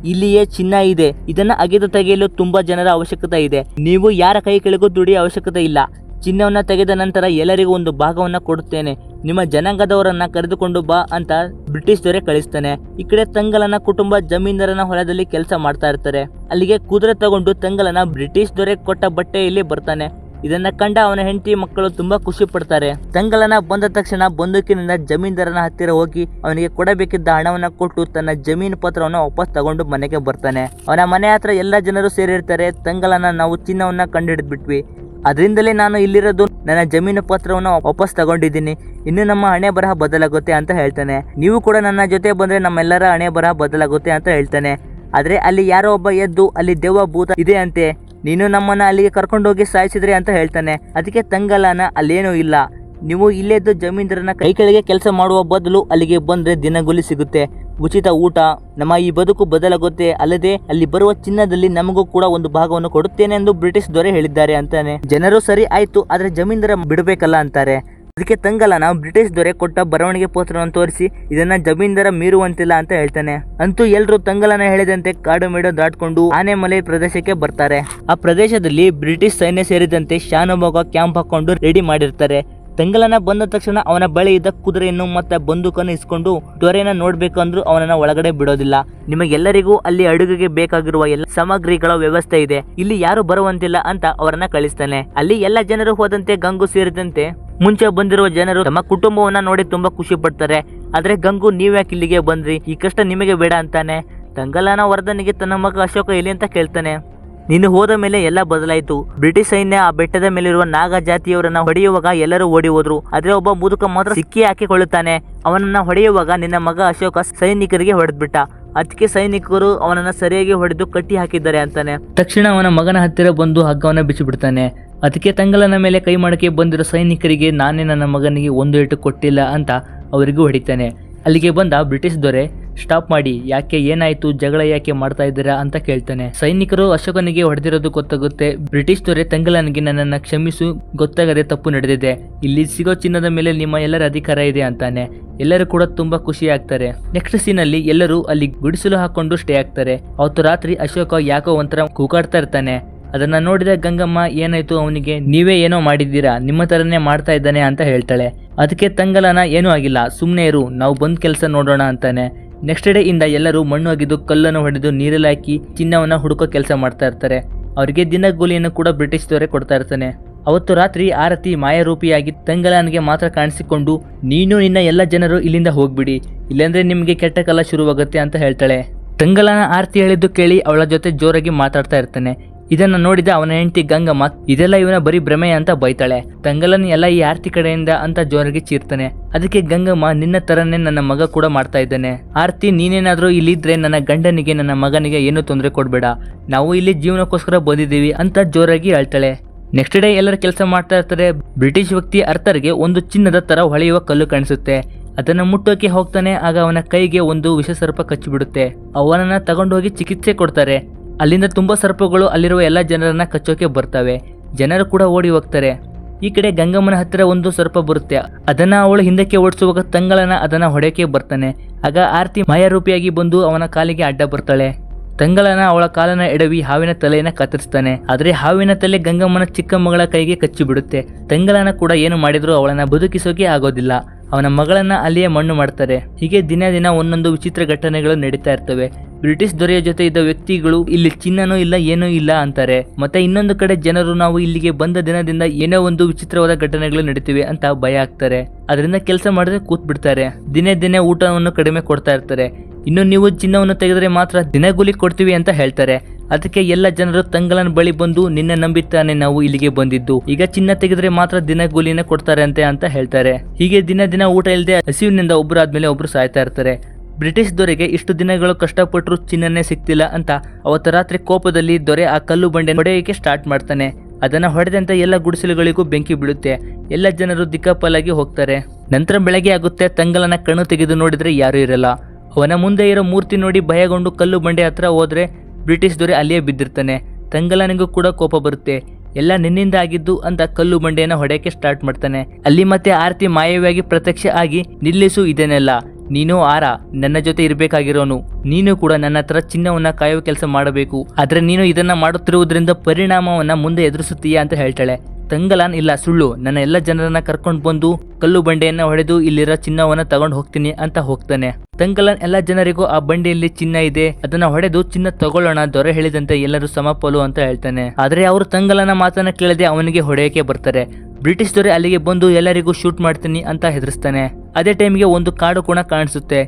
ಇಲ್ಲಿಯೇ ಚಿನ್ನ ಇದೆ. ಇದನ್ನ ಅಗೆದು ತೆಗೆಯಲು ತುಂಬಾ ಜನರ ಅವಶ್ಯಕತೆ ಇದೆ. ನೀವು ಯಾರ ಕೈ ಕೆಳಗೂ ದುಡಿಯೋ ಅವಶ್ಯಕತೆ ಇಲ್ಲ. ಚಿನ್ನವನ್ನ ತೆಗೆದ ನಂತರ ಎಲ್ಲರಿಗೂ ಒಂದು ಭಾಗವನ್ನ ಕೊಡುತ್ತೇನೆ. ನಿಮ್ಮ ಜನಾಂಗದವರನ್ನ ಕರೆದುಕೊಂಡು ಬಾ ಅಂತ ಬ್ರಿಟಿಷ್ ದೊರೆ ಕಳಿಸ್ತಾನೆ. ಈ ಕಡೆ ತಂಗಲನ ಕುಟುಂಬ ಜಮೀನ್ದಾರನ ಹೊಲದಲ್ಲಿ ಕೆಲಸ ಮಾಡ್ತಾ ಇರ್ತಾರೆ. ಅಲ್ಲಿಗೆ ಕುದುರೆ ತಗೊಂಡು ತಂಗಲನ ಬ್ರಿಟಿಷ್ ದೊರೆ ಕೊಟ್ಟ ಬಟ್ಟೆಯಲ್ಲಿ ಬರ್ತಾನೆ. ಇದನ್ನ ಕಂಡ ಅವನ ಹೆಂಡತಿ ಮಕ್ಕಳು ತುಂಬಾ ಖುಷಿ ಪಡ್ತಾರೆ. ತಂಗಲನ ಬಂದ ತಕ್ಷಣ ಬಂದೂಕಿನಿಂದ ಜಮೀನ್ದಾರನ ಹತ್ತಿರ ಹೋಗಿ ಅವನಿಗೆ ಕೊಡಬೇಕಿದ್ದ ಹಣವನ್ನ ಕೊಟ್ಟು ತನ್ನ ಜಮೀನು ಪತ್ರವನ್ನು ವಾಪಸ್ ತಗೊಂಡು ಮನೆಗೆ ಬರ್ತಾನೆ. ಅವನ ಮನೆ ಹತ್ರ ಎಲ್ಲ ಜನರು ಸೇರಿರ್ತಾರೆ. ತಂಗಲನ, ನಾವು ಚಿನ್ನವನ್ನ ಕಂಡುಹಿಡಿದ್ಬಿಟ್ವಿ, ಅದರಿಂದಲೇ ನಾನು ಇಲ್ಲಿರೋದು, ನನ್ನ ಜಮೀನು ಪತ್ರವನ್ನು ವಾಪಸ್ ತಗೊಂಡಿದ್ದೀನಿ. ಇನ್ನು ನಮ್ಮ ಹಣೆ ಬರಹ ಬದಲಾಗುತ್ತೆ ಅಂತ ಹೇಳ್ತಾನೆ. ನೀವು ಕೂಡ ನನ್ನ ಜೊತೆ ಬಂದ್ರೆ ನಮ್ಮೆಲ್ಲರ ಹಣೆ ಬರಹ ಬದಲಾಗುತ್ತೆ ಅಂತ ಹೇಳ್ತಾನೆ. ಆದ್ರೆ ಅಲ್ಲಿ ಯಾರೋ ಒಬ್ಬ ಎದ್ದು, ಅಲ್ಲಿ ದೆವ್ವ ಭೂತ ಇದೆ ಅಂತೆ, ನೀನು ನಮ್ಮನ್ನ ಅಲ್ಲಿಗೆ ಕರ್ಕೊಂಡೋಗಿ ಸಾಯಿಸಿದ್ರೆ ಅಂತ ಹೇಳ್ತಾನೆ. ಅದಕ್ಕೆ ತಂಗಲನ, ಅಲ್ಲೇನೂ ಇಲ್ಲ, ನೀವು ಇಲ್ಲೇದ್ದು ಜಮೀನ್ದಾರನ ಕೈ ಕೆಳಗೆ ಕೆಲಸ ಮಾಡುವ ಬದಲು ಅಲ್ಲಿಗೆ ಬಂದ್ರೆ ದಿನಗೂಲಿ ಸಿಗುತ್ತೆ, ಉಚಿತ ಊಟ, ನಮ್ಮ ಈ ಬದುಕು ಬದಲಾಗುತ್ತೆ. ಅಲ್ಲದೆ ಅಲ್ಲಿ ಬರುವ ಚಿನ್ನದಲ್ಲಿ ನಮಗೂ ಕೂಡ ಒಂದು ಭಾಗವನ್ನು ಕೊಡುತ್ತೇನೆ ಎಂದು ಬ್ರಿಟಿಷ್ ದೊರೆ ಹೇಳಿದ್ದಾರೆ ಅಂತಾನೆ. ಜನರು ಸರಿ ಆಯ್ತು, ಆದ್ರೆ ಜಮೀನ್ದಾರ ಬಿಡಬೇಕಲ್ಲ ಅಂತಾರೆ. ಅದಕ್ಕೆ ತಂಗಲನ ಬ್ರಿಟಿಷ್ ದೊರೆ ಕೊಟ್ಟ ಬರವಣಿಗೆ ಪತ್ರವನ್ನು ತೋರಿಸಿ, ಇದನ್ನ ಜಮೀನ್ದಾರ ಮೀರುವಂತಿಲ್ಲ ಅಂತ ಹೇಳ್ತಾನೆ. ಅಂತೂ ಎಲ್ರು ತಂಗಲನ ಹೇಳಿದಂತೆ ಕಾಡು ಮೇಡು ದಾಟ್ಕೊಂಡು ಆನೆಮಲೆ ಪ್ರದೇಶಕ್ಕೆ ಬರ್ತಾರೆ. ಆ ಪ್ರದೇಶದಲ್ಲಿ ಬ್ರಿಟಿಷ್ ಸೈನ್ಯ ಸೇರಿದಂತೆ ಶಾನುಭೋಗ ಕ್ಯಾಂಪ್ ಹಾಕೊಂಡು ರೆಡಿ ಮಾಡಿರ್ತಾರೆ. ತಂಗಲನ ಬಂದ ತಕ್ಷಣ ಅವನ ಬಳಿ ಇದ್ದ ಕುದುರೆಯನ್ನು ಮತ್ತೆ ಬಂದೂಕನ್ನು ಇಸ್ಕೊಂಡು ದೊರೆಯನ್ನ ನೋಡ್ಬೇಕಂದ್ರೂ ಅವನನ್ನ ಒಳಗಡೆ ಬಿಡೋದಿಲ್ಲ. ನಿಮಗೆಲ್ಲರಿಗೂ ಅಲ್ಲಿ ಅಡುಗೆಗೆ ಬೇಕಾಗಿರುವ ಎಲ್ಲ ಸಾಮಗ್ರಿಗಳ ವ್ಯವಸ್ಥೆ ಇದೆ, ಇಲ್ಲಿ ಯಾರು ಬರುವಂತಿಲ್ಲ ಅಂತ ಅವರನ್ನ ಕಳಿಸ್ತಾನೆ. ಅಲ್ಲಿ ಎಲ್ಲ ಜನರು ಹೋದಂತೆ ಗಂಗು ಸೇರಿದಂತೆ ಮುಂಚೆ ಬಂದಿರುವ ಜನರು ತಮ್ಮ ಕುಟುಂಬವನ್ನ ನೋಡಿ ತುಂಬಾ ಖುಷಿ ಪಡ್ತಾರೆ. ಆದ್ರೆ ಗಂಗು, ನೀವ್ಯಾಕೆ ಇಲ್ಲಿಗೆ ಬಂದ್ರಿ, ಈ ಕಷ್ಟ ನಿಮಗೆ ಬೇಡ ಅಂತಾನೆ. ತಂಗಲನ ವರ್ಧನಿಗೆ ತನ್ನ ಮಗ ಅಶೋಕ ಎಲ್ಲಿ ಅಂತ ಕೇಳ್ತಾನೆ. ನೀನು ಹೋದ ಮೇಲೆ ಎಲ್ಲ ಬದಲಾಯಿತು. ಬ್ರಿಟಿಷ್ ಸೈನ್ಯ ಆ ಬೆಟ್ಟದ ಮೇಲಿರುವ ನಾಗಾ ಜಾತಿಯವರನ್ನ ಹೊಡೆಯುವಾಗ ಎಲ್ಲರೂ ಓಡಿ ಹೋದ್ರು. ಆದ್ರೆ ಒಬ್ಬ ಮುದುಕ ಮಾತ್ರ ಸಿಕ್ಕಿ ಹಾಕಿಕೊಳ್ಳುತ್ತಾನೆ. ಅವನನ್ನ ಹೊಡೆಯುವಾಗ ನಿನ್ನ ಮಗ ಅಶೋಕ ಸೈನಿಕರಿಗೆ ಹೊಡೆದ್ಬಿಟ್ಟ. ಅದಕ್ಕೆ ಸೈನಿಕರು ಅವನನ್ನ ಸರಿಯಾಗಿ ಹೊಡೆದು ಕಟ್ಟಿ ಹಾಕಿದ್ದಾರೆ ಅಂತಾನೆ. ತಕ್ಷಣ ಅವನ ಮಗನ ಹತ್ತಿರ ಬಂದು ಹಗ್ಗವನ್ನ ಬಿಚ್ಚಿಬಿಡ್ತಾನೆ. ಅದಕ್ಕೆ ತಂಗಲನ ಮೇಲೆ ಕೈ ಮಾಡಕ್ಕೆ ಬಂದಿರೋ ಸೈನಿಕರಿಗೆ, ನಾನೇ ನನ್ನ ಮಗನಿಗೆ ಒಂದು ಏಟು ಕೊಟ್ಟಿಲ್ಲ ಅಂತ ಅವರಿಗೂ ಹೊಡಿತಾನೆ. ಅಲ್ಲಿಗೆ ಬಂದ ಬ್ರಿಟಿಷ್ ದೊರೆ, ಸ್ಟಾಪ್ ಮಾಡಿ, ಯಾಕೆ, ಏನಾಯ್ತು, ಜಗಳ ಯಾಕೆ ಮಾಡ್ತಾ ಇದ್ದೀರಾ ಅಂತ ಕೇಳ್ತಾನೆ. ಸೈನಿಕರು ಅಶೋಕನಿಗೆ ಹೊಡೆದಿರೋದು ಗೊತ್ತಾಗುತ್ತೆ. ಬ್ರಿಟಿಷ್ ದೊರೆ ತಂಗಲನಿಗೆ, ನನ್ನನ್ನ ಕ್ಷಮಿಸು, ಗೊತ್ತಾಗದೆ ತಪ್ಪು ನಡೆದಿದೆ, ಇಲ್ಲಿ ಸಿಗೋ ಚಿನ್ನದ ಮೇಲೆ ನಿಮ್ಮ ಎಲ್ಲರ ಅಧಿಕಾರ ಇದೆ ಅಂತಾನೆ. ಎಲ್ಲರೂ ಕೂಡ ತುಂಬಾ ಖುಷಿ ಆಗ್ತಾರೆ. ನೆಕ್ಸ್ಟ್ ಸೀನಲ್ಲಿ ಎಲ್ಲರೂ ಅಲ್ಲಿ ಗುಡಿಸಲು ಹಾಕೊಂಡು ಸ್ಟೇ ಆಗ್ತಾರೆ. ಅವತ್ತು ರಾತ್ರಿ ಅಶೋಕ ಯಾಕೋ ಒಂಥರ ಕೂಗಾಡ್ತಾ ಇರ್ತಾನೆ. ಅದನ್ನ ನೋಡಿದ ಗಂಗಮ್ಮ, ಏನಾಯ್ತು ಅವನಿಗೆ, ನೀವೇ ಏನೋ ಮಾಡಿದ್ದೀರಾ, ನಿಮ್ಮ ತರನೇ ಮಾಡ್ತಾ ಇದ್ದಾನೆ ಅಂತ ಹೇಳ್ತಾಳೆ. ಅದಕ್ಕೆ ತಂಗಲನ, ಏನೂ ಆಗಿಲ್ಲ, ಸುಮ್ಮನೆ ಇರು, ನಾವು ಬಂದ್ ಕೆಲಸ ನೋಡೋಣ ಅಂತಾನೆ. ನೆಕ್ಸ್ಟ್ ಡೇ ಇಂದ ಎಲ್ಲರೂ ಮಣ್ಣು ಅಗಿದು ಕಲ್ಲನ್ನು ಹೊಡೆದು ನೀರಲ್ಲಿ ಹಾಕಿ ಚಿನ್ನವನ್ನ ಹುಡುಕೋ ಕೆಲಸ ಮಾಡ್ತಾ ಇರ್ತಾರೆ. ಅವರಿಗೆ ದಿನಗೂಲಿಯನ್ನು ಕೂಡ ಬ್ರಿಟಿಷ್ ದೊರೆ ಕೊಡ್ತಾ ಇರ್ತಾನೆ. ಅವತ್ತು ರಾತ್ರಿ ಆರತಿ ಮಾಯಾರೂಪಿಯಾಗಿ ತಂಗಲನಿಗೆ ಮಾತ್ರ ಕಾಣಿಸಿಕೊಂಡು, ನೀನು ನಿನ್ನ ಎಲ್ಲ ಜನರು ಇಲ್ಲಿಂದ ಹೋಗ್ಬಿಡಿ, ಇಲ್ಲಾಂದ್ರೆ ನಿಮ್ಗೆ ಕೆಟ್ಟ ಕಾಲ ಶುರುವಾಗುತ್ತೆ ಅಂತ ಹೇಳ್ತಾಳೆ. ತಂಗಲನ ಆರತಿ ಹೇಳಿದ್ದು ಕೇಳಿ ಅವಳ ಜೊತೆ ಜೋರಾಗಿ ಮಾತಾಡ್ತಾ ಇರ್ತಾನೆ. ಇದನ್ನ ನೋಡಿದ ಅವನ ಹೆಂಡತಿ ಗಂಗಮ್ಮ, ಇದೆಲ್ಲ ಇವನ ಬರೀ ಭ್ರಮೆ ಅಂತ ಬೈತಾಳೆ. ತಂಗಲನ್ ಎಲ್ಲ ಈ ಆರತಿ ಕಡೆಯಿಂದ ಅಂತ ಜೋರಾಗಿ ಚೀರ್ತಾನೆ. ಅದಕ್ಕೆ ಗಂಗಮ್ಮ, ನಿನ್ನ ತರನೇ ನನ್ನ ಮಗ ಕೂಡ ಮಾಡ್ತಾ ಇದ್ದಾನೆ. ಆರತಿ, ನೀನೇನಾದ್ರೂ ಇಲ್ಲಿದ್ರೆ ನನ್ನ ಗಂಡನಿಗೆ ನನ್ನ ಮಗನಿಗೆ ಏನೂ ತೊಂದರೆ ಕೊಡ್ಬೇಡ, ನಾವು ಇಲ್ಲಿ ಜೀವನಕ್ಕೋಸ್ಕರ ಬಂದಿದ್ದೀವಿ ಅಂತ ಜೋರಾಗಿ ಹೇಳ್ತಾಳೆ. ನೆಕ್ಸ್ಟ್ ಡೇ ಎಲ್ಲರೂ ಕೆಲಸ ಮಾಡ್ತಾ ಇರ್ತಾರೆ. ಬ್ರಿಟಿಷ್ ವ್ಯಕ್ತಿ ಅರ್ಥರ್ಗೆ ಒಂದು ಚಿನ್ನದ ತರ ಹೊಳೆಯುವ ಕಲ್ಲು ಕಾಣಿಸುತ್ತೆ. ಅದನ್ನು ಮುಟ್ಟೋಕೆ ಹೋಗ್ತಾನೆ. ಆಗ ಅವನ ಕೈಗೆ ಒಂದು ವಿಷ ಸರ್ಪ ಕಚ್ಚಿಬಿಡುತ್ತೆ. ಅವನನ್ನ ತಗೊಂಡೋಗಿ ಚಿಕಿತ್ಸೆ ಕೊಡ್ತಾರೆ. ಅಲ್ಲಿಂದ ತುಂಬಾ ಸರ್ಪಗಳು ಅಲ್ಲಿರುವ ಎಲ್ಲ ಜನರನ್ನ ಕಚ್ಚೋಕೆ ಬರ್ತವೆ. ಜನರು ಕೂಡ ಓಡಿ ಹೋಗ್ತಾರೆ. ಈ ಕಡೆ ಗಂಗಮ್ಮನ ಹತ್ತಿರ ಒಂದು ಸರ್ಪ ಬರುತ್ತೆ. ಅದನ್ನ ಅವಳು ಹಿಂದಕ್ಕೆ ಓಡಿಸುವಾಗ ತಂಗಳನ ಅದನ್ನ ಹೊಡೆಯಕ್ಕೆ ಬರ್ತಾನೆ. ಆಗ ಆರ್ತಿ ಮಾಯಾರೂಪಿಯಾಗಿ ಬಂದು ಅವನ ಕಾಲಿಗೆ ಅಡ್ಡ ಬರ್ತಾಳೆ. ತಂಗಳನ ಅವಳ ಕಾಲನ ಎಡವಿ ಹಾವಿನ ತಲೆಯನ್ನ ಕತ್ತರಿಸ್ತಾನೆ. ಆದ್ರೆ ಹಾವಿನ ತಲೆ ಗಂಗಮ್ಮನ ಚಿಕ್ಕ ಮಗಳ ಕೈಗೆ ಕಚ್ಚಿ ಬಿಡುತ್ತೆ. ತಂಗಳನ ಕೂಡ ಏನು ಮಾಡಿದ್ರು ಅವಳನ್ನ ಬದುಕಿಸೋಕೆ ಆಗೋದಿಲ್ಲ. ಅವನ ಮಗಳನ್ನ ಅಲ್ಲಿಯೇ ಮಣ್ಣು ಮಾಡ್ತಾರೆ. ಹೀಗೆ ದಿನ ದಿನ ಒಂದೊಂದು ವಿಚಿತ್ರ ಘಟನೆಗಳು ನಡೀತಾ ಇರ್ತವೆ. ಬ್ರಿಟಿಷ್ ದೊರೆಯ ಜೊತೆ ಇದ್ದ ವ್ಯಕ್ತಿಗಳು ಇಲ್ಲಿ ಚಿನ್ನನೂ ಇಲ್ಲ ಏನೂ ಇಲ್ಲ ಅಂತಾರೆ. ಮತ್ತೆ ಇನ್ನೊಂದು ಕಡೆ ಜನರು ನಾವು ಇಲ್ಲಿಗೆ ಬಂದ ದಿನದಿಂದ ಏನೋ ಒಂದು ವಿಚಿತ್ರವಾದ ಘಟನೆಗಳು ನಡೀತಿವೆ ಅಂತ ಭಯ ಆಗ್ತಾರೆ. ಅದರಿಂದ ಕೆಲಸ ಮಾಡಿದ್ರೆ ಕೂತ್ ಬಿಡ್ತಾರೆ. ದಿನೇ ದಿನೇ ಊಟವನ್ನು ಕಡಿಮೆ ಕೊಡ್ತಾ ಇರ್ತಾರೆ. ಇನ್ನು ನೀವು ಚಿನ್ನವನ್ನು ತೆಗೆದ್ರೆ ಮಾತ್ರ ದಿನಗೂಲಿ ಕೊಡ್ತೀವಿ ಅಂತ ಹೇಳ್ತಾರೆ. ಅದಕ್ಕೆ ಎಲ್ಲ ಜನರು ತಂಗಳನ ಬಳಿ ಬಂದು ನಿನ್ನ ನಂಬಿತಾನೆ ನಾವು ಇಲ್ಲಿಗೆ ಬಂದಿದ್ದು, ಈಗ ಚಿನ್ನ ತೆಗೆದ್ರೆ ಮಾತ್ರ ದಿನಗೂಲಿನ ಕೊಡ್ತಾರೆ ಅಂತ ಹೇಳ್ತಾರೆ. ಹೀಗೆ ದಿನ ದಿನ ಊಟ ಇಲ್ಲದೆ ಹಸಿವಿನಿಂದ ಒಬ್ರು ಆದ್ಮೇಲೆ ಒಬ್ರು ಸಾಯ್ತಾ ಇರ್ತಾರೆ. ಬ್ರಿಟಿಷ್ ದೊರೆಗೆ ಇಷ್ಟು ದಿನಗಳು ಕಷ್ಟಪಟ್ಟರು ಚಿನ್ನನೇ ಸಿಕ್ತಿಲ್ಲ ಅಂತ ಅವತ್ತು ರಾತ್ರಿ ಕೋಪದಲ್ಲಿ ದೊರೆ ಆ ಕಲ್ಲು ಬಂಡೆ ಹೊಡೆಯೋಕೆ ಸ್ಟಾರ್ಟ್ ಮಾಡ್ತಾನೆ. ಅದನ್ನ ಹೊಡೆದಂತ ಎಲ್ಲ ಗುಡಿಸಲುಗಳಿಗೂ ಬೆಂಕಿ ಬೀಳುತ್ತೆ. ಎಲ್ಲ ಜನರು ದಿಕ್ಕಾಪಾಲಾಗಿ ಹೋಗ್ತಾರೆ. ನಂತರ ಬೆಳಗ್ಗೆ ಆಗುತ್ತೆ. ತಂಗಳನ ಕಣ್ಣು ತೆಗೆದು ನೋಡಿದ್ರೆ ಯಾರೂ ಇರಲ್ಲ. ಅವನ ಮುಂದೆ ಇರೋ ಮೂರ್ತಿ ನೋಡಿ ಭಯಗೊಂಡು ಕಲ್ಲು ಬಂಡೆ ಹತ್ರ ಹೋದ್ರೆ ಬ್ರಿಟಿಷ್ ದೊರೆ ಅಲ್ಲಿಯೇ ಬಿದ್ದಿರ್ತಾನೆ. ತಂಗಳನಿಗೂ ಕೂಡ ಕೋಪ ಬರುತ್ತೆ. ಎಲ್ಲ ನಿನ್ನಿಂದ ಆಗಿದ್ದು ಅಂತ ಕಲ್ಲು ಬಂಡೆಯನ್ನ ಹೊಡೆಯಕ್ಕೆ ಸ್ಟಾರ್ಟ್ ಮಾಡ್ತಾನೆ. ಅಲ್ಲಿ ಮತ್ತೆ ಆರ್ತಿ ಮಾಯವಾಗಿ ಪ್ರತ್ಯಕ್ಷ ಆಗಿ ನಿಲ್ಲಿಸು ಇದನ್ನೆಲ್ಲ, ನೀನು ಆರ ನನ್ನ ಜೊತೆ ಇರಬೇಕಾಗಿರೋನು, ನೀನು ಕೂಡ ನನ್ನ ಹತ್ರ ಚಿನ್ನವನ್ನ ಕಾಯುವ ಕೆಲಸ ಮಾಡಬೇಕು. ಆದ್ರೆ ನೀನು ಇದನ್ನ ಮಾಡುತ್ತಿರುವುದರಿಂದ ಪರಿಣಾಮವನ್ನ ಮುಂದೆ ಎದುರಿಸುತ್ತೀಯಾ ಅಂತ ಹೇಳ್ತಾಳೆ. ತಂಗಳನ್ ಇಲ್ಲ ಸುಳ್ಳು, ನನ್ನ ಎಲ್ಲ ಜನರನ್ನ ಕರ್ಕೊಂಡು ಬಂದು ಕಲ್ಲು ಬಂಡೆಯನ್ನ ಹೊಡೆದು ಇಲ್ಲಿರೋ ಚಿನ್ನವನ್ನ ತಗೊಂಡು ಹೋಗ್ತೀನಿ ಅಂತ ಹೋಗ್ತಾನೆ. ತಂಗಳನ್ ಎಲ್ಲ ಜನರಿಗೂ ಆ ಬಂಡೆಯಲ್ಲಿ ಚಿನ್ನ ಇದೆ, ಅದನ್ನ ಹೊಡೆದು ಚಿನ್ನ ತಗೊಳ್ಳೋಣ, ದೊರೆ ಹೇಳಿದಂತೆ ಎಲ್ಲರೂ ಸಮಪಾಲು ಅಂತ ಹೇಳ್ತಾನೆ. ಆದ್ರೆ ಅವರು ತಂಗಳನ ಮಾತನ್ನ ಕೇಳದೆ ಅವನಿಗೆ ಹೊಡೆಯಕ್ಕೆ ಬರ್ತಾರೆ. ಬ್ರಿಟಿಷ್ ದೊರೆ ಅಲ್ಲಿಗೆ ಬಂದು ಎಲ್ಲರಿಗೂ ಶೂಟ್ ಮಾಡ್ತೀನಿ ಅಂತ ಹೆದರಿಸ್ತಾನೆ. ಅದೇ ಟೈಮ್ಗೆ ಒಂದು ಕಾಡು ಕೋಣ ಕಾಣಿಸುತ್ತೆ.